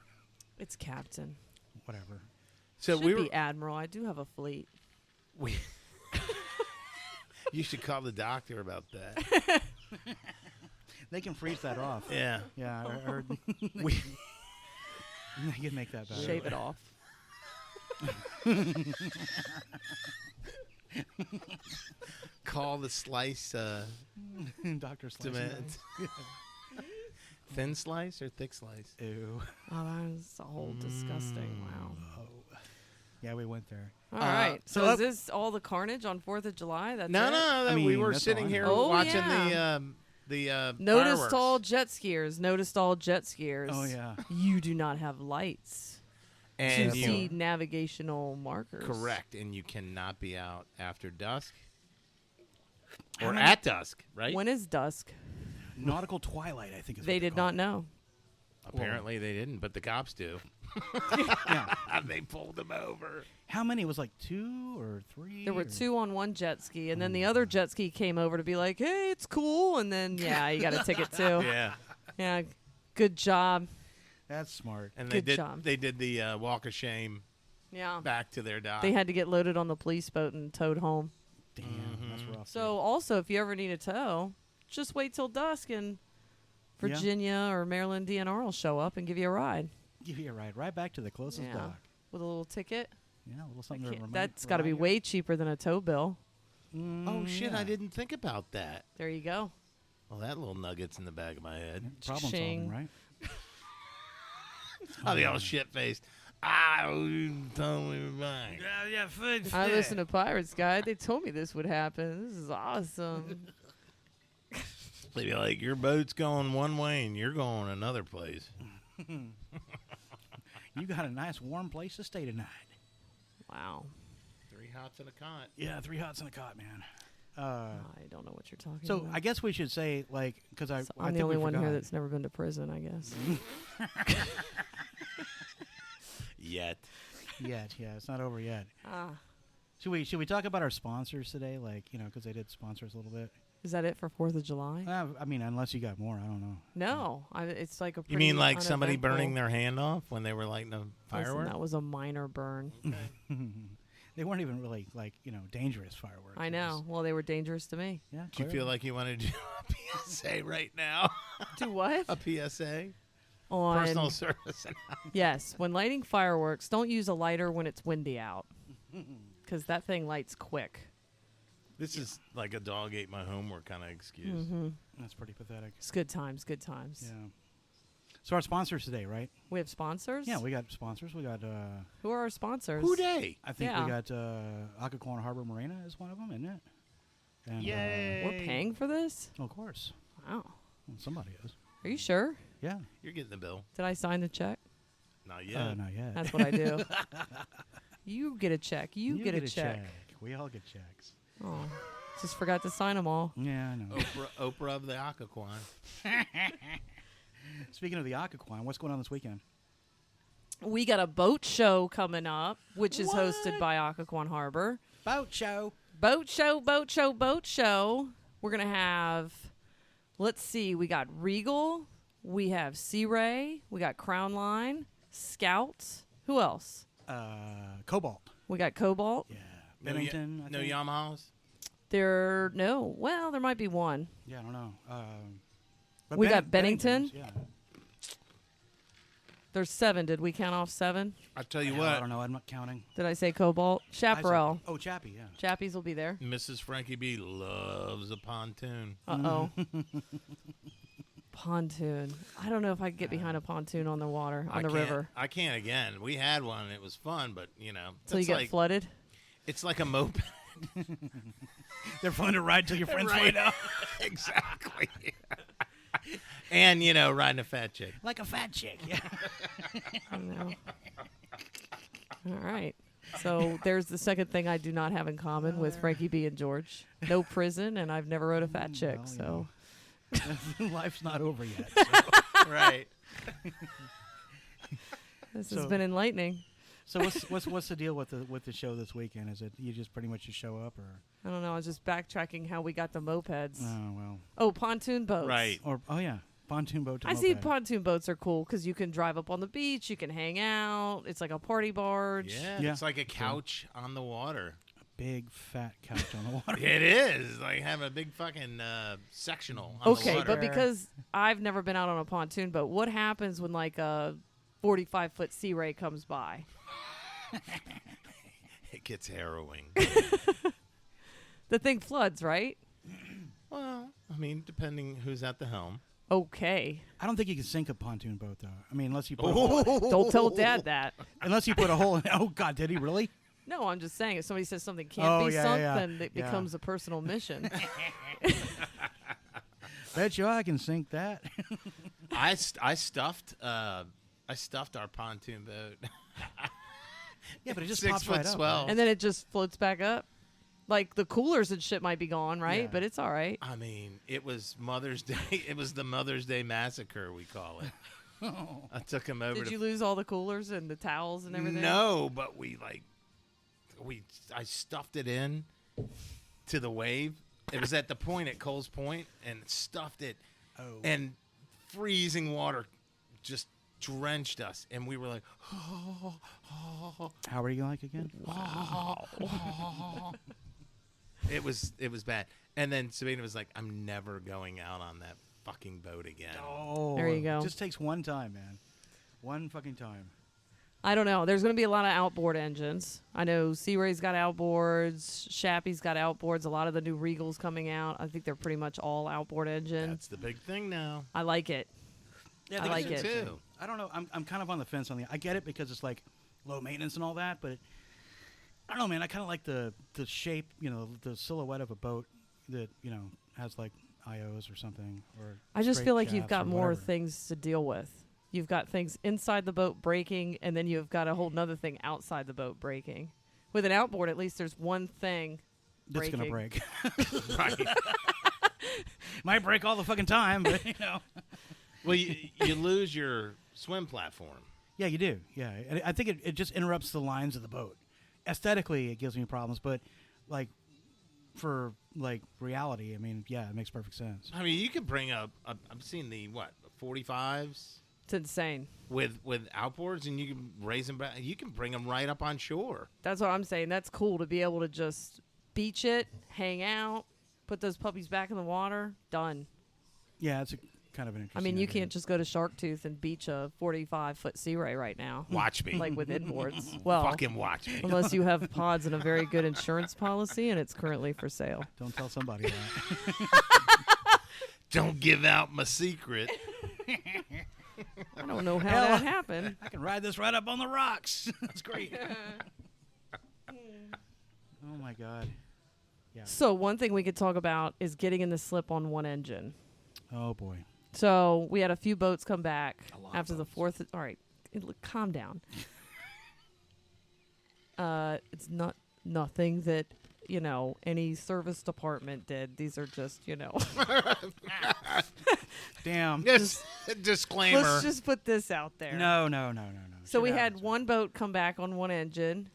It's captain. Whatever. So Should we were. be admiral. I do have a fleet. We. You should call the doctor about that. They can freeze that off. Yeah. Yeah, or We. they can make that better. Shave it off. Call the slice. Dr. Slice. Demand. Thin slice or thick slice? Ew. Oh, that's a whole disgusting. Wow. Oh. Yeah, we went there. All right. so So up- is this all the carnage on 4th of July? That's No, it? no. I we mean, were that's sitting all I here know. Oh, watching yeah. the Noticed fireworks. all jet skiers. Noticed all jet skiers. Oh, yeah. You do not have lights and to you see navigational markers. correct, and you cannot be out after dusk How or many- at dusk, right? When is dusk? Nautical twilight, I think is what They did call not it. know. Apparently they didn't, but the cops do. Yeah. They pulled them over. How many? It was like 2 or 3? There were or- 2 on one jet ski, and then the other jet ski came over to be like, "Hey, it's cool," and then you got a ticket too. Yeah, Yeah, good job. That's smart. and Good they did. job. They did the walk of shame Yeah, back to their dock. they had to get loaded on the police boat and towed home. Damn, that's rough. So also, if you ever need a tow, just wait till dusk, and Yeah. Virginia or Maryland DNR will show up and give you a ride. give you a ride right back to the closest Yeah. dock. With a little ticket. Yeah, a little something to remind. That's got to be way cheaper than a tow bill. Oh shit! yeah. I didn't think about that. There you go. Well, that little nugget's in the back of my head. Problem Ching. solving, right? I'll be all shit faced. Totally mine. Yeah, food. I listened to Pirates Guide. They told me this would happen. This is awesome. They'd be like, your boat's going one way and you're going another place. You got a nice warm place to stay tonight. Wow. 3 hots and a cot. Yeah, 3 hots in a cot, man. I don't know what you're talking So about. I guess we should say, like, because I So I I'm the think only we one here forgot. that's never been to prison, I guess. Yet. Yet, yeah, it's not over yet. Ah. Should we talk about our sponsors today? Like, because they did sponsor us a little bit. Is that it for 4th of July? I mean, unless you got more, I don't know. No, it's like a. You mean like somebody uneventful- burning their hand off when they were lighting a Listen, firework? that was a minor burn. They weren't even really dangerous fireworks. I know. Well, they were dangerous to me. Yeah. Do you feel like you want to do a PSA right now? Do what? A PSA? On Personal service. yes, when lighting fireworks, don't use a lighter when it's windy out, because that thing lights quick. This is like a dog ate my homework kind of excuse. Mm-hmm. That's pretty pathetic. It's good times. Good times. Yeah. So our sponsors today, right? We have sponsors. Yeah, we got sponsors. We got. Who are our sponsors? Who day? I think Yeah. we got Occoquan Harbor Marina is one of them, isn't it? And, Yay. We're paying for this. of course. Wow. Well, somebody is. Are you sure? Yeah. You're getting the bill. Did I sign the check? Not yet. Not yet. That's what I do. You get a check. You get a check. We all get checks. Oh, just forgot to sign them all. Yeah, I know. Oprah of the Occoquan. Speaking of the Occoquan, what's going on this weekend? We got a boat show coming up, which is hosted by Occoquan Harbor. Boat show. Boat show, boat show, boat show. We're going to have, let's see, we got Regal, we have Sea Ray, we got Crown Line, Scout. Who else? Cobalt. We got Cobalt. Yeah. Bennington. I No think. Yamahas? There might be one. Yeah, I don't know. But We got Bennington. Bennington's, Yeah. There's 7. Did we count off 7? I tell you I what, don't know. I'm not counting. Did I say Cobalt? I said- Chaparral. Oh, Chappie, yeah. Chappies will be there. Mrs. Frankie-B loves a pontoon. Uh-oh. Pontoon. I don't know if I could get behind a pontoon on the water, on the river. I can't again. We had one. And it was fun, but, Till you it's get like, flooded. it's like a moped. They're fun to ride till your friends Right. find out. Exactly. And, riding a fat chick. Like a fat chick. Yeah. I know. All right. So there's the second thing I do not have in common with Frankie B and George. No prison, and I've never rode a fat chick. Well, So Life's not over yet. So. Right. this has So- been enlightening. So what's the deal with the show this weekend? Is it you just pretty much just show up, or I don't know. I was just backtracking how we got the mopeds. oh well, Oh, pontoon boats. Right. or oh yeah, pontoon boat. To I see moped. pontoon boats are cool because you can drive up on the beach, you can hang out. It's like a party barge. Yeah, Yeah. it's like a couch on the water. Big fat couch on the water. It is like having a big fucking sectional. On Okay, the water. but because I've never been out on a pontoon boat, what happens when like a 45-foot Sea Ray comes by? it gets harrowing. The thing floods, right? Well, I mean, depending who's at the helm. Okay. I don't think you can sink a pontoon boat though. I mean, unless you put a hole, Don't tell Dad that. unless you put a hole in. Oh God, did he really? No, I'm just saying if somebody says something can't Oh, be yeah, sunk, yeah, then it yeah. becomes a personal mission. Bet you I can sink that. I stuffed our pontoon boat. Yeah, but it just 6 pops foot right up. swell. right? And then it just floats back up. Like the coolers and shit might be gone, right? Yeah. But it's all right. I mean, it was Mother's Day. It was the Mother's Day massacre, we call it. Oh. I took him over Did to you lose all the coolers and the towels and everything? No, but I stuffed it in to the wave. It was at the point at Cole's Point, and stuffed it, Oh. and freezing water just drenched us, and we were like, How are you like again? it was bad. And then Sabina was like, I'm never going out on that fucking boat again. Oh, There you go. It just takes one time, man. One fucking time. I don't know. There's going to be a lot of outboard engines. I know Sea Ray's got outboards. Shappy's got outboards. A lot of the new Regals coming out. I think they're pretty much all outboard engine. That's the big thing now. I like it. Yeah, I like it. too. I don't know. I'm kind of on the fence on the. I get it because it's like low maintenance and all that, but I don't know, man. I kind of like the shape, the silhouette of a boat that has like IOs or something. Or I just straight feel like you've shafts got or more whatever. things to deal with. You've got things inside the boat breaking, and then you've got a whole nother thing outside the boat breaking. With an outboard, at least there's one thing That's gonna break. Right. Might break all the fucking time, but Well, you lose your swim platform. Yeah, you do. Yeah, and I think it just interrupts the lines of the boat. aesthetically it gives me problems, but like for like reality, I mean, yeah, it makes perfect sense. I mean, you could bring up. I've seen the 45s It's insane. with outboards, and you can raise them back. You can bring them right up on shore. That's what I'm saying. That's cool to be able to just beach it, hang out, put those puppies back in the water. Done. Yeah, it's a kind of an I interesting. mean, you idea. can't just go to Shark Tooth and beach a 45-foot sea ray right now. Watch me. Like with inboards. Well, Fucking watch me. unless you have pods and a very good insurance policy, and it's currently for sale. Don't tell somebody that. Don't give out my secret. I don't know how Hell, that happened. I can ride this right up on the rocks. That's great. Oh my god. Yeah. So one thing we could talk about is getting in the slip on one engine. Oh boy. So we had a few boats come back A lot of after the boats. fourth. All right, calm down. It's nothing that any service department did. These are just Damn. Yes. Disclaimer. Let's just put this out there. No. So Shit we had happens. one boat come back on one engine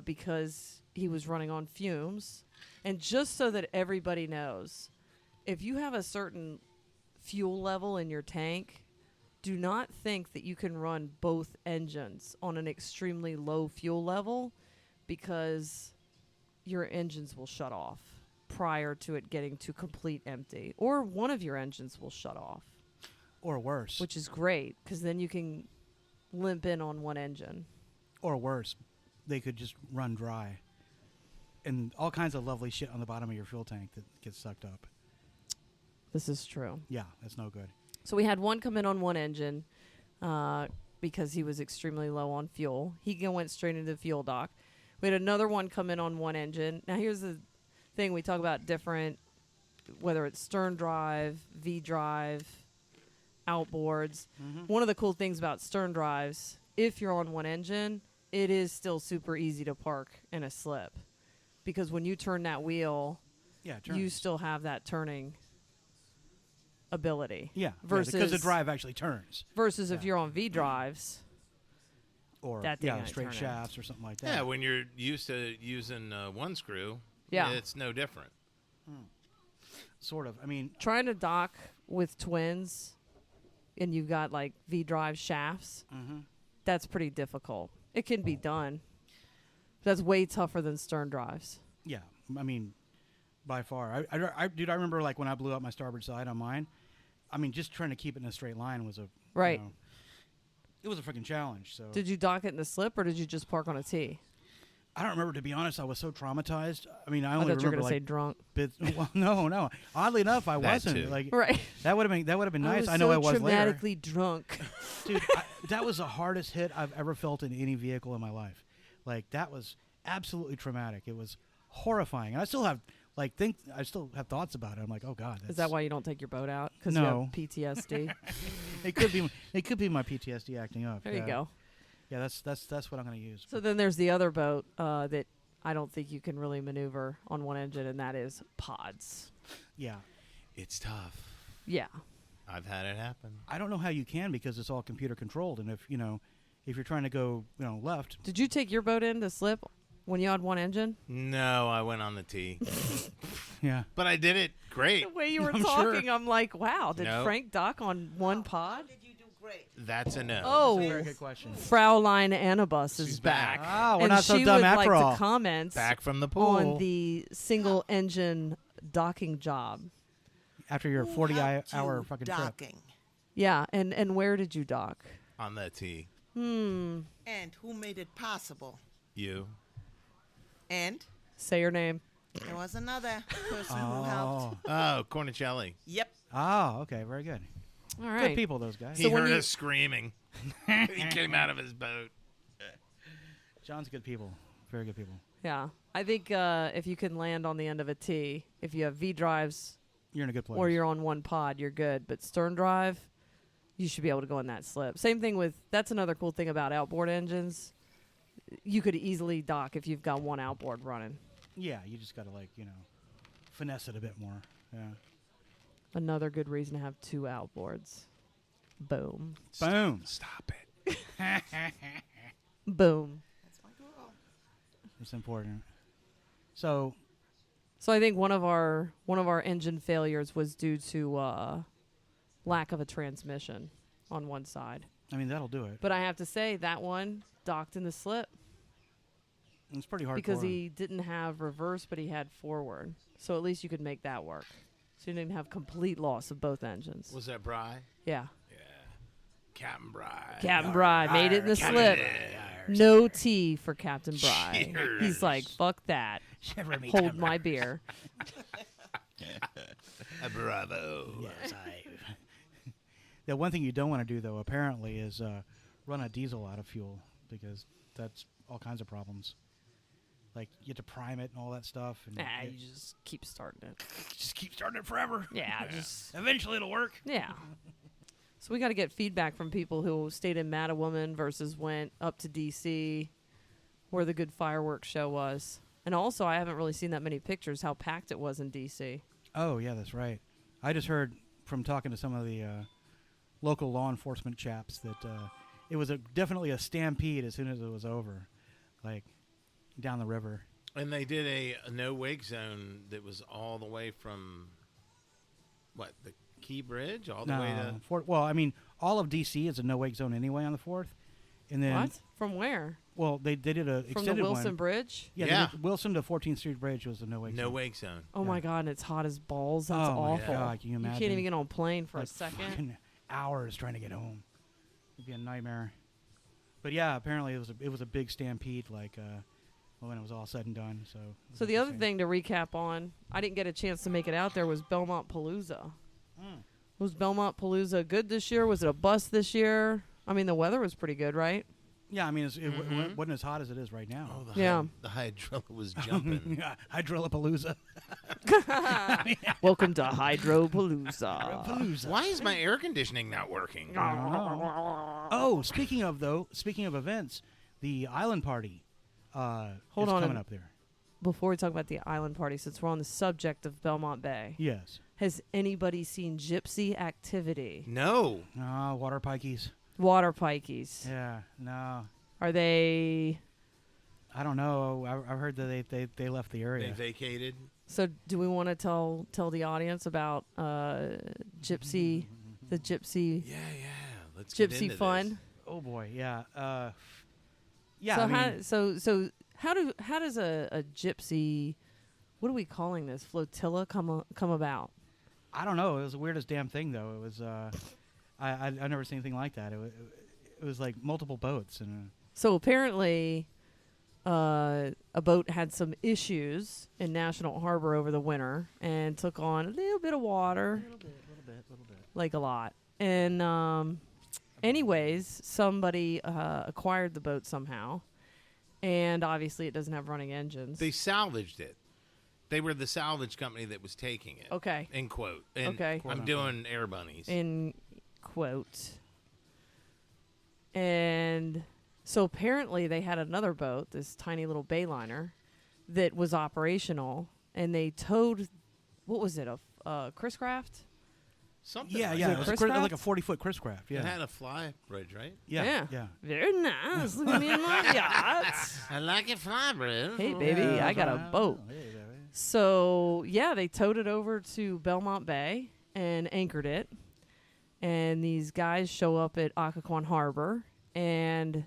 because he was running on fumes. And just so that everybody knows, if you have a certain fuel level in your tank, do not think that you can run both engines on an extremely low fuel level, because your engines will shut off prior to it getting to complete empty. Or one of your engines will shut off, Or worse. which is great because then you can limp in on one engine. Or worse, they could just run dry. And all kinds of lovely shit on the bottom of your fuel tank that gets sucked up. This is true. Yeah, that's no good. So we had one come in on one engine because he was extremely low on fuel. He went straight into the fuel dock. We had another one come in on one engine. Now here's the thing. We talk about different, whether it's stern drive, V drive, outboards. One of the cool things about stern drives, if you're on one engine, it is still super easy to park in a slip. Because when you turn that wheel, Yeah, you turns. still have that turning ability. Yeah, Versus because the drive actually turns. Versus if Yeah. you're on V drives, Or That thing ain't straight turning. shafts or something like that. Yeah, when you're used to using one screw, Yeah. it's no different. Sort of. I mean, trying to dock with twins and you've got like V drive shafts, that's pretty difficult. It can be done. That's way tougher than stern drives. yeah. I mean, by far. Dude, I remember like when I blew up my starboard side on mine. I mean, just trying to keep it in a straight line was Right. It was a freaking challenge. So Did you dock it in the slip or did you just park on a tee? I don't remember, to be honest. I was so traumatized. I mean, I I only thought you were remember going to say like drunk. bits. Well, no. Oddly enough, I That wasn't. too. Like Right. that would have been nice. was I know so I was later. traumatically drunk. Dude, that was the hardest hit I've ever felt in any vehicle in my life. Like, that was absolutely traumatic. It was horrifying. And I still have thoughts about it. I'm like, oh god. Is that why you don't take your boat out? Because No. you have PTSD? it could be my PTSD acting up. There you go. Yeah, that's what I'm going to use. So then there's the other boat that I don't think you can really maneuver on one engine, and that is pods. Yeah. It's tough. Yeah. I've had it happen. I don't know how you can, because it's all computer controlled, and if you're trying to go, left. Did you take your boat in to slip when you had one engine? No, I went on the tee. Yeah. But I did it great. The way you were I'm talking, sure. I'm like, wow, did No. Frank dock on one pod? Did you do great? That's a no. Oh, Very good question. Frauline Anabus is She's back. back. Ah, we're and not so she dumb would after like all. to comment Back from the pool. on the single engine docking job. After your Who 40 helped hour you fucking trip. docking? Yeah, and where did you dock? On the tee. And who made it possible? You. And Say your name. there was another person who helped. Oh, Cornicelli. Yep. Oh, okay, very good. All right. Good people, those guys. He when heard you- us screaming. He came out of his boat. John's good people. Very good people. Yeah. I think if you can land on the end of a T, if you have V drives You're in a good place. or you're on one pod, you're good. But stern drive, you should be able to go in that slip. Same thing with, that's another cool thing about outboard engines. You could easily dock if you've got one outboard running. Yeah, you just got to finesse it a bit more. Yeah. Another good reason to have two outboards. Boom. Boom. Stop it. Boom. That's my girl. It's important. So I think one of our engine failures was due to lack of a transmission on one side. I mean, that'll do it. But I have to say that one docked in the slip It's pretty hard because he didn't have reverse, but he had forward. So at least you could make that work. So you didn't have complete loss of both engines. Was that Bry? Yeah. Yeah. Captain Bry. Captain Bry made it in the slip. No tea for Captain Bry. Cheers. He's like, fuck that. Hold my beer. Bravo. Yes, The one thing you don't want to do, though, apparently, is run a diesel out of fuel, because that's all kinds of problems. Like, you have to prime it and all that stuff. And You just keep starting it. just keep starting it forever. Yeah, just Eventually it'll work. yeah. So we got to get feedback from people who stayed in Mattawoman versus went up to D.C., where the good fireworks show was. And also, I haven't really seen that many pictures how packed it was in D.C. Oh, yeah, that's right. I just heard from talking to some of the local law enforcement chaps that it was definitely a stampede as soon as it was over, like down the river. And they did a no-wake zone that was all the way from, the Key Bridge? All the way to... Well, I mean, all of D.C. is a no-wake zone anyway on the 4th. And then, What? From where? Well, they did a From extended the Wilson one. Bridge? Yeah, Yeah. Wilson to 14th Street Bridge was a no-wake zone. No-wake zone. Oh, Yeah. my God, and it's hot as balls. That's Oh, my awful. God, can you imagine? can't even get on a plane for Like a second. fucking hours trying to get home. It'd be a nightmare. But yeah, apparently it was a big stampede, like when it was all said and done. So The other thing to recap on, I didn't get a chance to make it out there, was Belmont Palooza. Was Belmont Palooza good this year? Was it a bust this year? I mean, the weather was pretty good, right? Yeah, I mean, it wasn't as hot as it is right now. Oh, the hydrilla was jumping. Yeah, Hydrolapalooza. Welcome to Hydropalooza. Palooza. Why is my air conditioning not working? I don't know. Oh, speaking of events, the island party Hold is on coming up there. Before we talk about the island party, since we're on the subject of Belmont Bay, Yes. has anybody seen gypsy activity? No. Water pikeys. Water pikeys. Yeah, no. Are they... I don't know. I've heard that they left the They area. vacated. So do we want to tell the audience about gypsy, the gypsy Yeah. Let's get gypsy into fun? this. Oh boy, yeah. Yeah. So I mean, how does a gypsy, what are we calling this, flotilla come about? I don't know. It was the weirdest damn thing, though. It was. I never seen anything like that. It was like multiple boats and. So apparently, a boat had some issues in National Harbor over the winter and took on a little bit of water. A little bit. Like a lot. And anyways, somebody acquired the boat somehow. And obviously it doesn't have running engines. They salvaged it. They were the salvage company that was taking it. Okay. In quote. And Okay. I'm doing air bunnies. In quote. And so apparently they had another boat, this tiny little bayliner, that was operational. And they towed, what was it, a Chris Craft? Something Yeah, like yeah. that. It was Chris like a Craft? 40-foot Chris Craft. Yeah. It had a fly bridge, right? Yeah. Very nice. Look at me in my yacht. I like it fly bridge. Hey, baby, Yeah, I got a right. boat. Hey, baby. So, yeah, they towed it over to Belmont Bay and anchored it. And these guys show up at Occoquan Harbor, and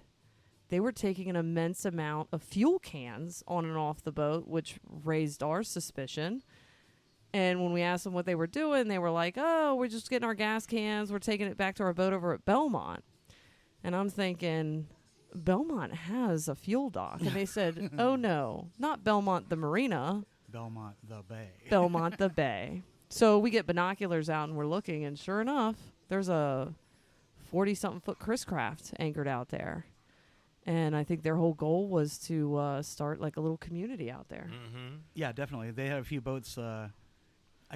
they were taking an immense amount of fuel cans on and off the boat, which raised our suspicion. And when we asked them what they were doing, they were like, oh, we're just getting our gas cans. We're taking it back to our boat over at Belmont. And I'm thinking, Belmont has a fuel dock. And they said, oh, no, not Belmont the Marina, Belmont the Bay. Belmont the Bay. So we get binoculars out and we're looking, and sure enough, there's a 40-something foot Chris Craft anchored out there. And I think their whole goal was to start like a little community out there. Mm-hmm. Yeah, definitely. They had a few boats, I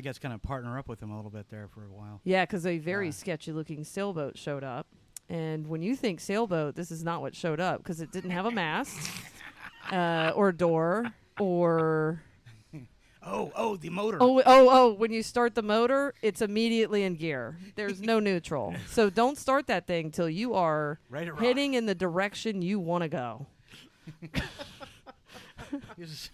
guess, kind of partner up with them a little bit there for a while. Yeah, because a very sketchy-looking sailboat showed up. And when you think sailboat, this is not what showed up, because it didn't have a mast or door or... Oh, the motor. Oh, when you start the motor, it's immediately in gear. There's no neutral. So don't start that thing till you are Ready to rock. heading in the direction you want to go. You just-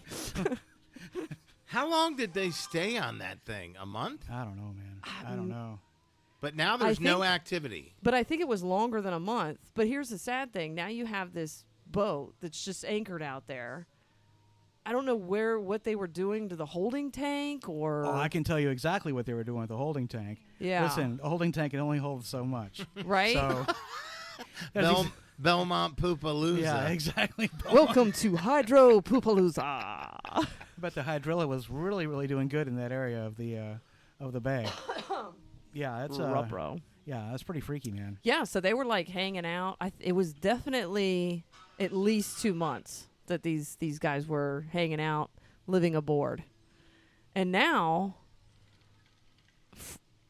How long did they stay on that thing? A month? I don't know, man. I don't know. But now there's no think- activity. But I think it was longer than a month. But here's the sad thing. Now you have this boat that's just anchored out there. I don't know what they were doing to the holding tank or... Oh, I can tell you exactly what they were doing with the holding tank. Yeah. Listen, a holding tank can only hold so much. Right? So, there's Belmont Poopalooza. yeah, exactly. Welcome to Hydro Poopalooza. I bet the hydrilla was really, really doing good in that area of the bay. Yeah, that's Ruh-roh. yeah, that's pretty freaky, man. Yeah, so they were like hanging out. It was definitely at least 2 months that these guys were hanging out, living aboard. And now,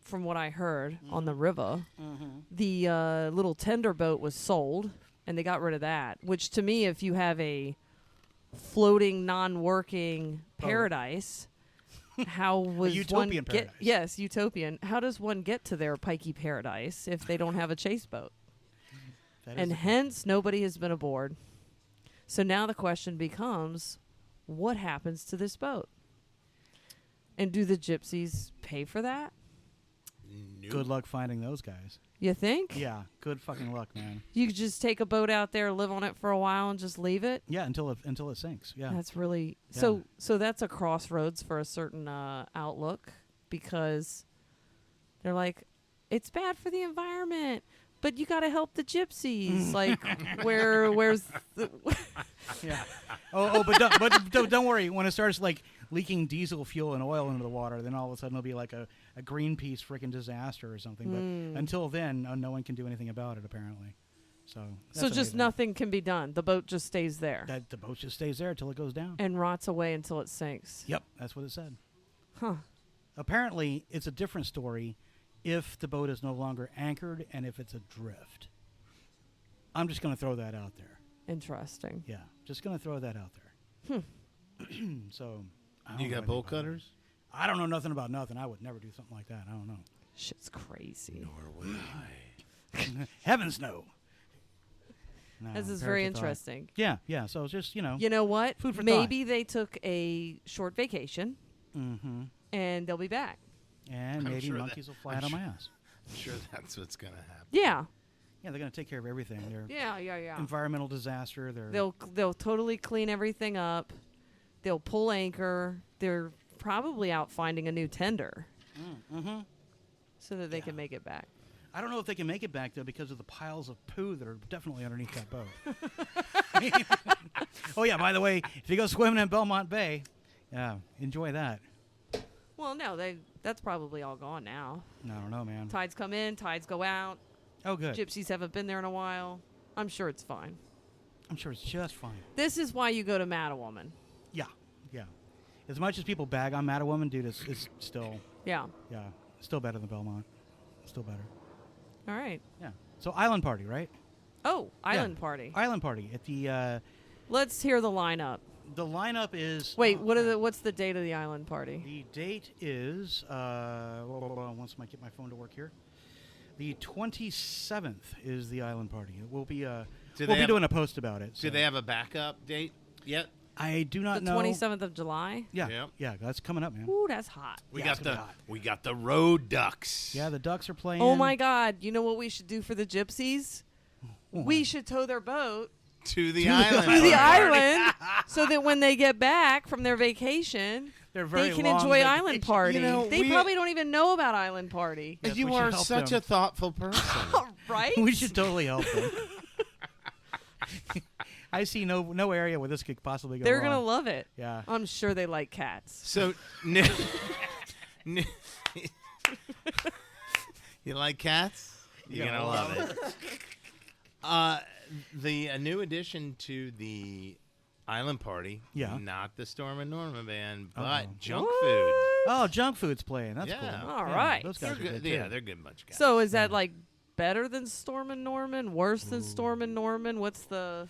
from what I heard on the river, the little tender boat was sold, and they got rid of that. Which to me, if you have a floating, non-working paradise, how was utopian one paradise. Yes, utopian. How does one get to their pikey paradise if they don't have a chase boat? That And is hence, nobody has been aboard. So now the question becomes, what happens to this boat? And do the gypsies pay for that? Nope. good luck finding those guys. You think? Yeah, good fucking luck, man. You could just take a boat out there, live on it for a while, and just leave it? Yeah, until it sinks. Yeah. That's really... Yeah. So that's a crossroads for a certain outlook, because they're like, it's bad for the environment, but you got to help the gypsies. Like, where's the... Yeah. But don't worry. When it starts like leaking diesel fuel and oil into the water, then all of a sudden it'll be like a Greenpeace freaking disaster or something. But until then, no one can do anything about it apparently. So that's just amazing. nothing can be done. The boat just stays there That the boat just stays there until it goes down. and rots away until it sinks. Yep, that's what it said. Huh. Apparently, it's a different story if the boat is no longer anchored and if it's adrift. I'm just going to throw that out there. Interesting. Yeah, just going to throw that out there. So, I don't You know got anything bolt about it. cutters? I don't know nothing about nothing. I would never do something like that. I don't know. Shit's crazy. Nor would I. Heavens no. No, This is perish very of thought. interesting. Yeah, yeah. So it's just, You know what? Food for Maybe they took a short vacation Mm-hmm. and they'll be back. And I'm maybe sure monkeys will fly I'm out of my sure- ass. I'm sure that's what's going to happen. Yeah. Yeah, they're going to take care of everything. They're Yeah. environmental disaster. They're They'll totally clean everything up. They'll pull anchor. They're probably out finding a new tender Mm-hmm. so that they can make it back. I don't know if they can make it back though because of the piles of poo that are definitely underneath that boat. Oh yeah, by the way, if you go swimming in Belmont Bay, yeah, enjoy that. Well, no, that's probably all gone now. I don't know, man. Tides come in, tides go out. Oh, good. Gypsies haven't been there in a while. I'm sure it's fine. I'm sure it's just fine. This is why you go to Mattawoman. Yeah, yeah. As much as people bag on Mattawoman, dude, it's still, Yeah. yeah, still better than Belmont. Still better. All right. Yeah. So Island Party, right? Oh, Island Yeah. Party. Island Party at the Let's hear the lineup. lineup is. Wait, oh, what's the date of the Island Party? The date is once I get my phone to work here. The 27th is the Island Party. We'll be doing a post about it. Do so. they have a backup date yet? I do not The know. 27th of July? Yeah, Yep. yeah, that's coming up, man. Ooh, that's hot. We Yeah, it's got gonna be hot. we got the road ducks. Yeah, the Ducks are playing. Oh my God! You know what we should do for the gypsies? What? We should tow their boat to the island. to the party. island, so that when they get back from their vacation, They're very they can long enjoy vacation. Island Party. You know, they we- probably don't even know about Island Party, Yes, You we should are help such them. a thoughtful person. right? We should totally help them. I see no area where this could possibly go They're wrong. gonna love it. Yeah. I'm sure they like cats. So, you like cats? You're Yeah, gonna I love love it. The new addition to the island party. Yeah. Not the Storm and Norman band, but Uh-oh. junk What? food. Oh, junk food's playing. That's Yeah. cool. All Yeah, right. Those They're guys are good. good. Yeah, too. they're good bunch of guys. So is that like better than Storm and Norman? Worse than Ooh. Storm and Norman? What's the?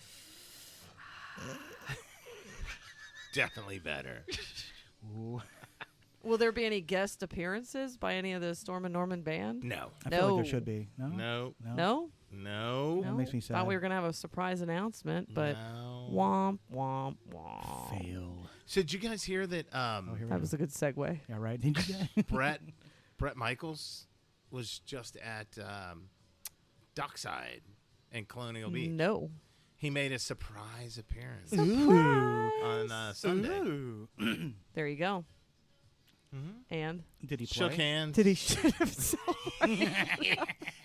Definitely better. Ooh. Will there be any guest appearances by any of the Storm and Norman band? No. I feel like No. there should be. No. No. No. No. That makes me sad. Thought we were gonna have a surprise announcement, but No. womp womp womp. Fail. So did you guys hear that Oh, here we That go. was a good segue. Yeah, right. Did you guys? Bret Michaels was just at Dockside in Colonial Beach? No. He made a surprise appearance Ooh. on Sunday. Ooh. There you go. Mhm. And Did he play? Shook hands. did he shit himself?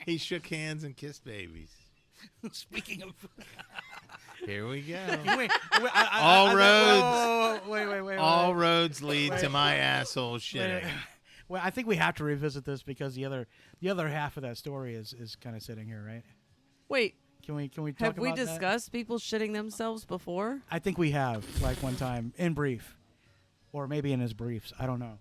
He shook hands and kissed babies. Speaking of, Here we go. wait, All roads. Wait. All roads lead to my asshole shitting. Well, I think we have to revisit this because the other half of that story is kind of sitting here, right? Wait, Can we talk have we about that? discussed people shitting themselves before? I think we have, like one time in brief, or maybe in his briefs. I don't know.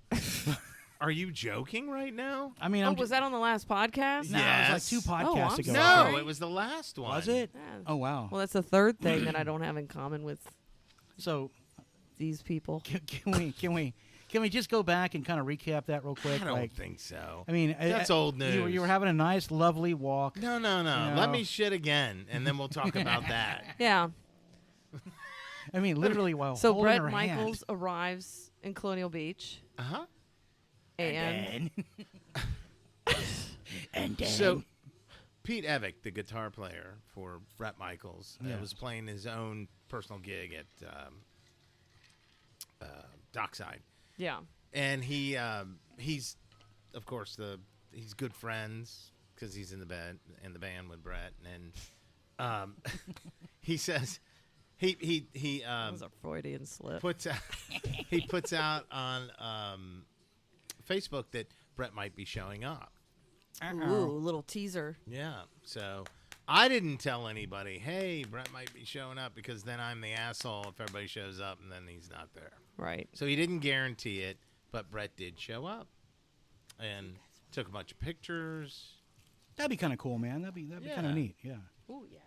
Are you joking right now? I mean, Oh, was that on the last podcast? No, it was Yes. like 2 Oh, podcasts I'm ago. No, sorry. it was the last one. Was it? Yeah. Oh wow. Well, that's the third thing that I don't have in common with So these people. can we just go back and kind of recap that real I quick? don't Like, think so. I mean, That's old You news. were having a nice, lovely walk. No. You Let know. me shit again, and then we'll talk about that. Yeah. I mean, literally while So holding Bret her hand. Michaels arrives in Colonial Beach, Uh-huh. and And then. So, Pete Evick, the guitar player for Bret Michaels, Yeah. was playing his own personal gig at Dockside, yeah, and he's, of course, he's good friends because he's in the band with Bret, and he says he that was a Freudian slip. puts out on Facebook that Bret might be showing up. Ooh, little teaser. Yeah. So I didn't tell anybody, hey, Bret might be showing up, because then I'm the asshole if everybody shows up and then he's not there. Right. So he didn't guarantee it, but Bret did show up and took a bunch of pictures. That'd be kind of cool, man. That'd be Yeah. kind of neat. Yeah. Ooh, yeah.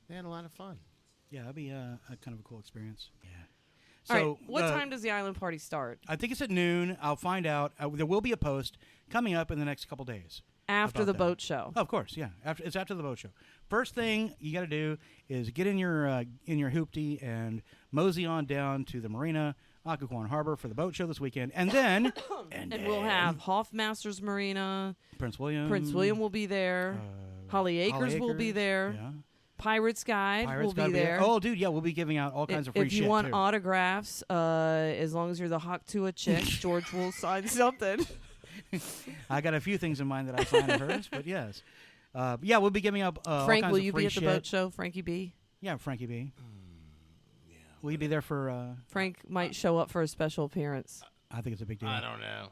They had a lot of fun. Yeah, that'd be a kind of a cool experience. Yeah. All So, right. What time does the island party start? I think it's at noon. I'll find out. There will be a post coming up in the next couple days. After about the that. boat show. Oh, of course, yeah. It's after the boat show. First thing you got to do is get in your hoopty and mosey on down to the marina, Occoquan Harbor, for the boat show this weekend, and then And we'll have Hoffmasters Marina. Prince William. Prince William will be there. Holly Acres will be there. Yeah. Pirates Guide Pirates will gotta be there. Oh, dude, yeah, we'll be giving out all kinds of free if you shit want too. autographs, as long as you're the Haktua chick, George will sign something. I got a few things in mind that I signed of hers, but yes. Yeah, we'll be giving up all Frank, kinds will of you free be at the shit. boat show? Frankie-B? Yeah, Frankie-B. Yeah. Will you be there for... Frank might show up for a special appearance. I think it's a big deal. I don't know.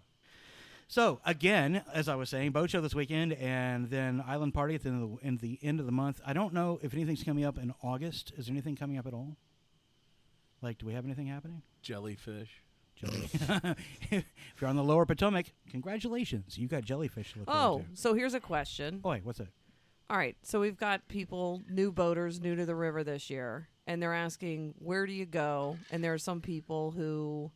So, again, as I was saying, boat show this weekend, and then island party at the end of the month. I don't know if anything's coming up in August. Is there anything coming up at all? Like, do we have anything happening? Jellyfish. If you're on the lower Potomac, congratulations. You got jellyfish to look Oh, forward so here's a question. to. Boy, what's it? All right, so we've got people, new boaters, new to the river this year, and they're asking, where do you go? And there are some people who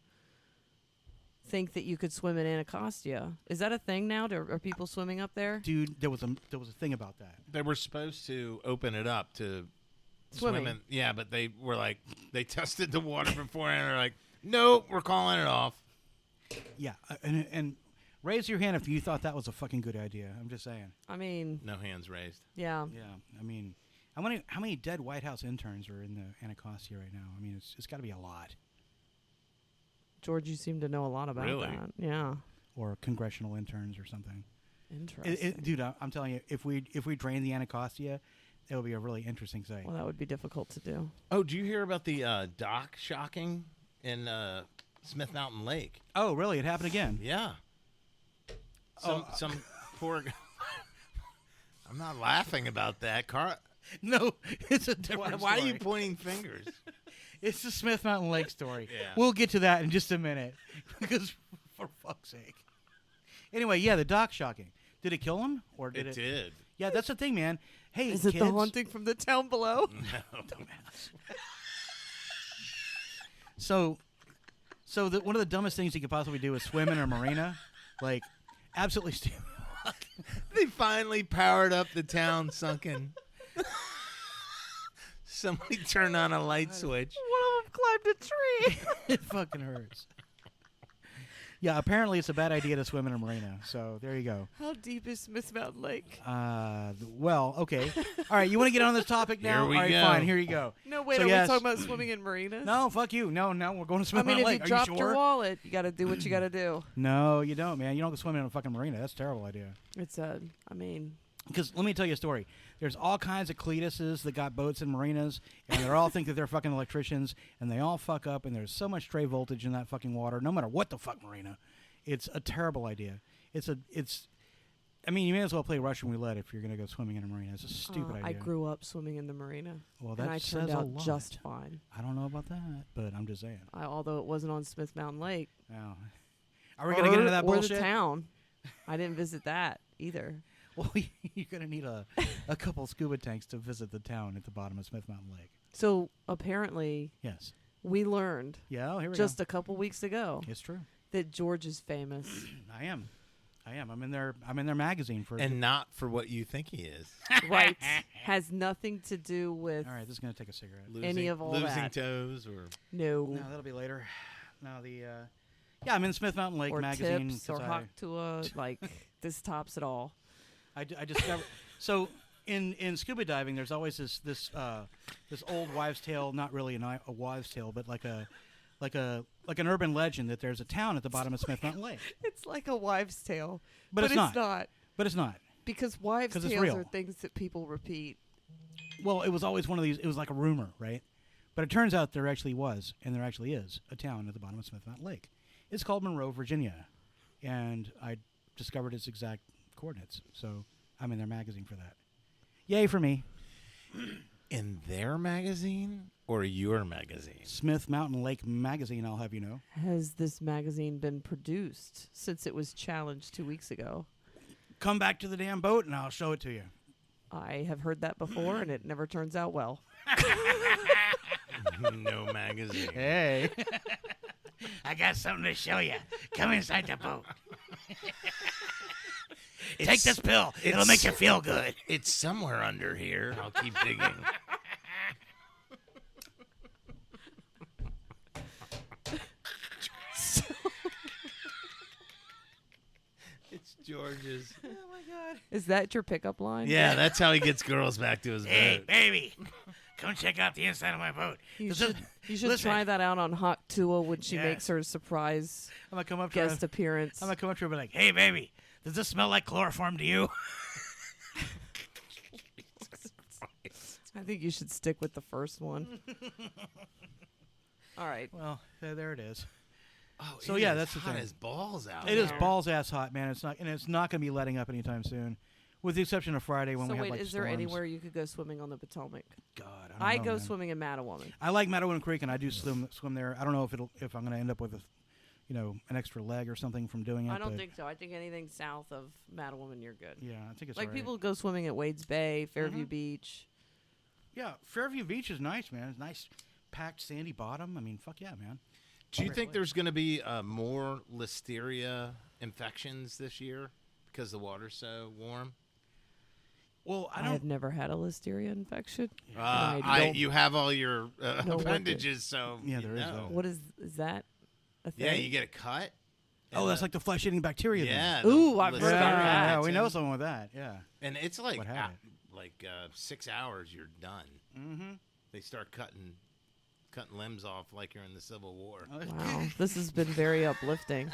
think that you could swim in Anacostia. Is that a thing now? Are people swimming up there? Dude, there was a thing about that. They were supposed to open it up to Swimming. swimming. Yeah, but they were like, they tested the water beforehand. And they're like, nope, we're calling it off. Yeah, and raise your hand if you thought that was a fucking good idea. I'm just saying. I mean, No hands raised. yeah. Yeah, I mean, how many dead White House interns are in the Anacostia right now? I mean, it's got to be a lot. George, you seem to know a lot about Really? that. Yeah. Or congressional interns or something. Interesting. Dude, I'm telling you, if we drain the Anacostia, it would be a really interesting sight. Well, that would be difficult to do. Oh, do you hear about the dock shocking in Smith Mountain Lake? Oh, really? It happened again? Yeah. Some poor guy. I'm not laughing about that. No, it's a different Why are story. you pointing fingers? It's the Smith Mountain Lake story. Yeah. We'll get to that in just a minute. Because, for fuck's sake. Anyway, yeah, the dock shocking. Did it kill him? Or did It did. Yeah, that's the thing, man. Hey, Is kids. it the haunting from the town below? No. So one of the dumbest things you could possibly do is swim in a marina. Like, absolutely stupid. They finally powered up the town sunken. Somebody turn on a light switch. One of them climbed a tree. It fucking hurts. Yeah, apparently it's a bad idea to swim in a marina. So there you go. How deep is Smith Mountain Lake? Well, okay. All right, you want to get on this topic now? Here we All right, go. fine. Here you go. No, wait, So are yes. we talking about swimming in marinas? No, fuck you. No, we're going to swim I mean, in a if lake. you Are dropped you your sure? wallet, you got to do what you got to do. No, you don't, man. You don't go swimming in a fucking marina. That's a terrible idea. It's I mean, Because let me tell you a story. There's all kinds of Cletuses that got boats in marinas, and they all think that they're fucking electricians, and they all fuck up, and there's so much stray voltage in that fucking water, no matter what the fuck marina. It's a terrible idea. I mean, you may as well play Russian roulette if you're going to go swimming in a marina. It's a stupid idea. I grew up swimming in the marina. Well, that and I says turned a out lot. just fine. I don't know about that, but I'm just saying. Although it wasn't on Smith Mountain Lake. Oh. Are we going to get into that or bullshit? the town. I didn't visit that either. Well, you're going to need a couple scuba tanks to visit the town at the bottom of Smith Mountain Lake. So apparently, Yes. we learned Yeah, here we just go. a couple weeks ago It's true. that George is famous. I am. I'm in their magazine for. And not for what you think he is. Right. Has nothing to do with All right, this is going to take a cigarette. Any of all losing that. toes or no. No, that'll be later. No, yeah, I'm in Smith Mountain Lake or magazine. tips or 'cause Occoquan. Like, this tops it all. I discovered. So in scuba diving, there's always this old wives' tale, not really a wives' tale, but like an urban legend that there's a town at the bottom of Smith Mountain Lake. It's like a wives' tale. But it's not. not. But it's not. Because wives' 'Cause it's tales real. are things that people repeat. Well, it was always one of these. It was like a rumor, right? But it turns out there actually was, and there actually is, a town at the bottom of Smith Mountain Lake. It's called Monroe, Virginia, and I discovered its exact coordinates. So I'm in their magazine for that. Yay for me. in their magazine or your magazine? Smith Mountain Lake magazine, I'll have you know. Has this magazine been produced since it was challenged 2 weeks ago? Come back to the damn boat and I'll show it to you. I have heard that before, and it never turns out well. No magazine. Hey. I got something to show you. Come inside the boat. Take this pill. It'll make you feel good. It's somewhere under here. I'll keep digging. It's George's. Oh my God. Is that your pickup line? Yeah, that's how he gets girls back to his boat. baby. Come check out the inside of my boat. You This should, is- you should listen. try that out on Hot Tua when she Yes. makes her surprise I'm going to come up to her. guest appearance. I'm going to come up to her and be like, hey, baby, does this smell like chloroform to you? I think you should stick with the first one. All right. Well, there it is. Oh, So, it yeah, is that's the hot thing. as balls out. It is there. balls ass hot, man. It's not going to be letting up anytime soon, with the exception of Friday when So we have wait, like is there storms. anywhere you could go swimming on the Potomac? God, I don't know, go man. swimming in Mattawoman. I like Mattawoman Creek, and I do swim there. I don't know if I'm going to end up with an extra leg or something from doing it. I don't but think so. I think anything south of Mattawoman, you're good. Yeah, I think it's Like all right. people go swimming at Wade's Bay, Fairview Mhm. Beach. Yeah, Fairview Beach is nice, man. It's nice, packed sandy bottom. I mean, fuck yeah, man. Do you Great think place. there's going to be more listeria infections this year because the water's so warm? Well, I I have don't. never had a listeria infection. I don't- You have all your No, what the- appendages, so Yeah, you there is know. that. What is that? A thing? Yeah, you get a cut. Oh, that's like the flesh-eating bacteria. Yeah. then. Ooh, I've heard Yeah, about that. yeah, we know someone with that. Yeah. And it's like What had 6 hours, you're done. Mm-hmm. They start cutting limbs off like you're in the Civil War. Wow, this has been very uplifting.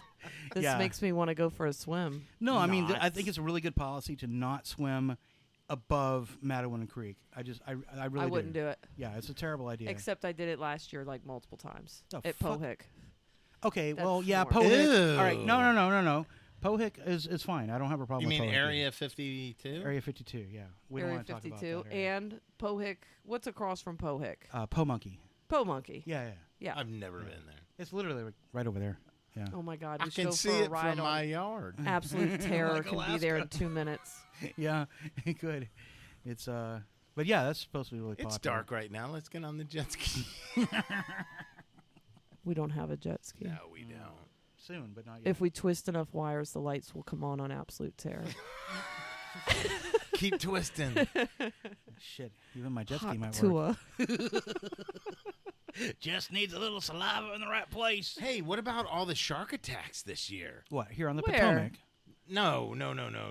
This Yeah. makes me want to go for a swim. No, I mean, Not. I think it's a really good policy to not swim above Mattawoman Creek. I really I wouldn't do it. Yeah, it's a terrible idea. Except I did it last year, like multiple times The at fuck? Pohick. Okay, That's well, yeah, horrible. Pohick. All right, Ew. no. Pohick is fine. I don't have a problem You with mean Pohick. Area 52? Area 52, yeah. We don't Area want to talk 52 about that area. and Pohick. What's across from Pohick? Po Monkey. Po Monkey. Yeah. Yeah. I've never been there. It's literally right over there. Yeah. Oh my God, I we should can go see for a it ride from on my yard. Absolute Terror. Like Can be there in Alaska. 2 minutes. Yeah, good. It's but yeah, that's supposed to be really It's popular. dark right now. Let's get on the jet ski. We don't have a jet ski. No, we don't. Soon, but not yet. If we twist enough wires, the lights will come on Absolute Terror. Keep twisting. Shit, even my jet ski Hot might work. Tua. Just needs a little saliva in the right place. Hey, what about all the shark attacks this year? What, here on the Where? Potomac? No.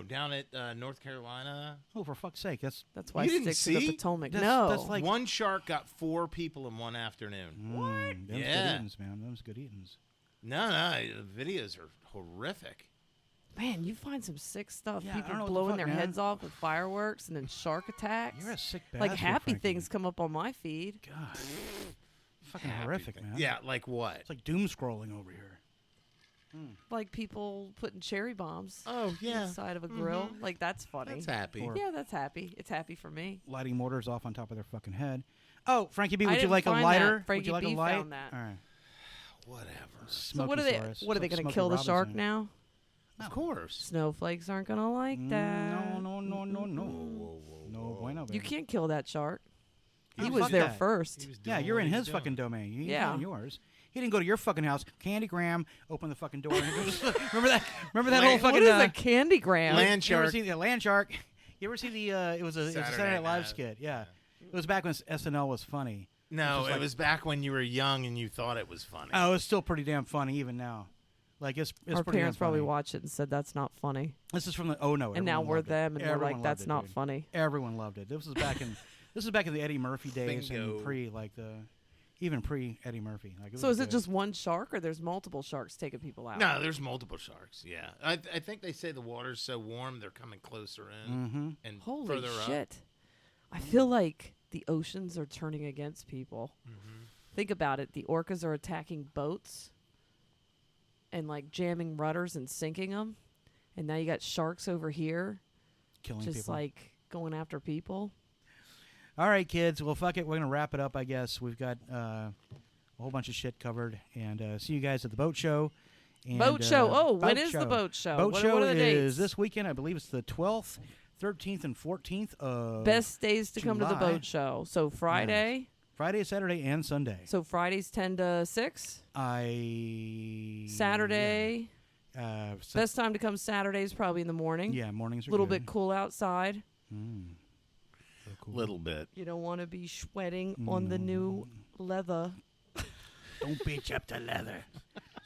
Down at North Carolina. Oh, for fuck's sake, that's That's why You I didn't stick to see? the Potomac. That's- No. that's like- One shark got 4 people in one afternoon. Them's good Yeah. eatings, man. Them's good eatings. No, the videos are horrific. Man, you find some sick stuff. Yeah, I don't know People what the blowing fuck, their man. heads off with fireworks and then shark attacks. You're a sick bastard, Like happy Frankie. things come up on my feed. God. Fucking Happy horrific, thing. man. Yeah, like what? It's like doom scrolling over here. Like people putting cherry bombs Oh, yeah. inside of a grill. Like that's funny. That's happy. Or- Yeah, that's happy. It's happy for me. Lighting mortars off on top of their fucking head. Oh, Frankie-B, I would you didn't like a find lighter? that. Would you like a Frankie-B light? found that. All right. Whatever. So what are they? Smoky-saurus. What are they It's like going to Smokey kill the shark Robinson. now? Of course. Snowflakes aren't going to like that. No. No bueno, baby. You can't kill that shark. Oh, He was fuck there that. first. He was Yeah, doing you're what in he was his doing. fucking domain. He's Yeah. not in yours. He didn't go to your fucking house. Candygram, open the fucking door. And remember that? Remember that whole Land- fucking. What is a candy gram? Land You ever shark. see the land shark? You ever see the? It was a Saturday Saturday Night Live Night. skit. Yeah, it was back when SNL was funny. No, Which is it like- was back when you were young and you thought it was funny. Oh, it's still pretty damn funny even now. Like it's Our pretty parents damn probably funny. watched it and said that's not funny. This is from the no, And now everyone we're loved it. them and we're Everyone like, loved that's it, not dude. funny. Everyone loved it. This was back in the Eddie Murphy days Bingo. and pre like the even pre Eddie Murphy. Like So is it good. just one shark or there's multiple sharks taking people out? No, there's multiple sharks. Yeah, I think they say the water's so warm they're coming closer in and Holy further up. shit. I feel like the oceans are turning against people. Think about it. The orcas are attacking boats and like jamming rudders and sinking them. And now you got sharks over here killing just people. like going after people. All right, kids. Well, fuck it. We're gonna wrap it up. I guess we've got a whole bunch of shit covered, and see you guys at the boat show. And, Boat show. Oh, when boat is the show. boat show? Boat What show are the is dates? this weekend. I believe it's the 12th, 13th, and 14th of Best days to come to the July. boat show. So Friday. Friday, Saturday, and Sunday. So Friday's 10 to 6. Saturday. Yeah. Best time to come Saturday is probably in the morning. Yeah, mornings are A little good. bit cool outside. So cool. Little bit. You don't want to be sweating on the new leather. Don't bitch up the leather.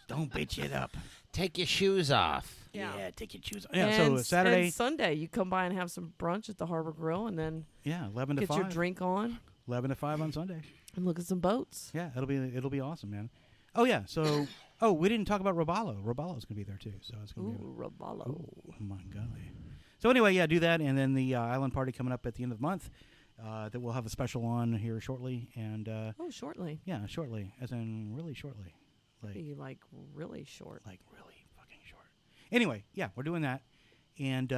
Don't bitch it up. Take your shoes off. Yeah, take your shoes off. Yeah, and, so Saturday, and Sunday, you come by and have some brunch at the Harbor Grill and then yeah, 11 to get 5. your drink on 11 to 5 on Sunday. and look at some boats. Yeah, it'll be awesome, man. Oh yeah, so we didn't talk about Roballo. Roballo's gonna be there too, so it's gonna be. Ooh, Roballo. Oh my golly. So anyway, yeah, do that, and then the island party coming up at the end of the month. That we'll have a special on here shortly, and Oh, shortly. yeah, shortly, as in really shortly, Be like really short. like really fucking short. Anyway, yeah, we're doing that, and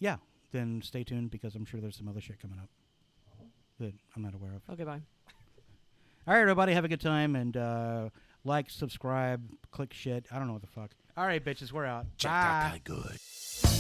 yeah, then stay tuned because I'm sure there's some other shit coming up that I'm not aware of. Okay, bye. All right, everybody, have a good time, and like, subscribe, click shit. I don't know what the fuck. All right, bitches, we're out. Check Bye. that guy good.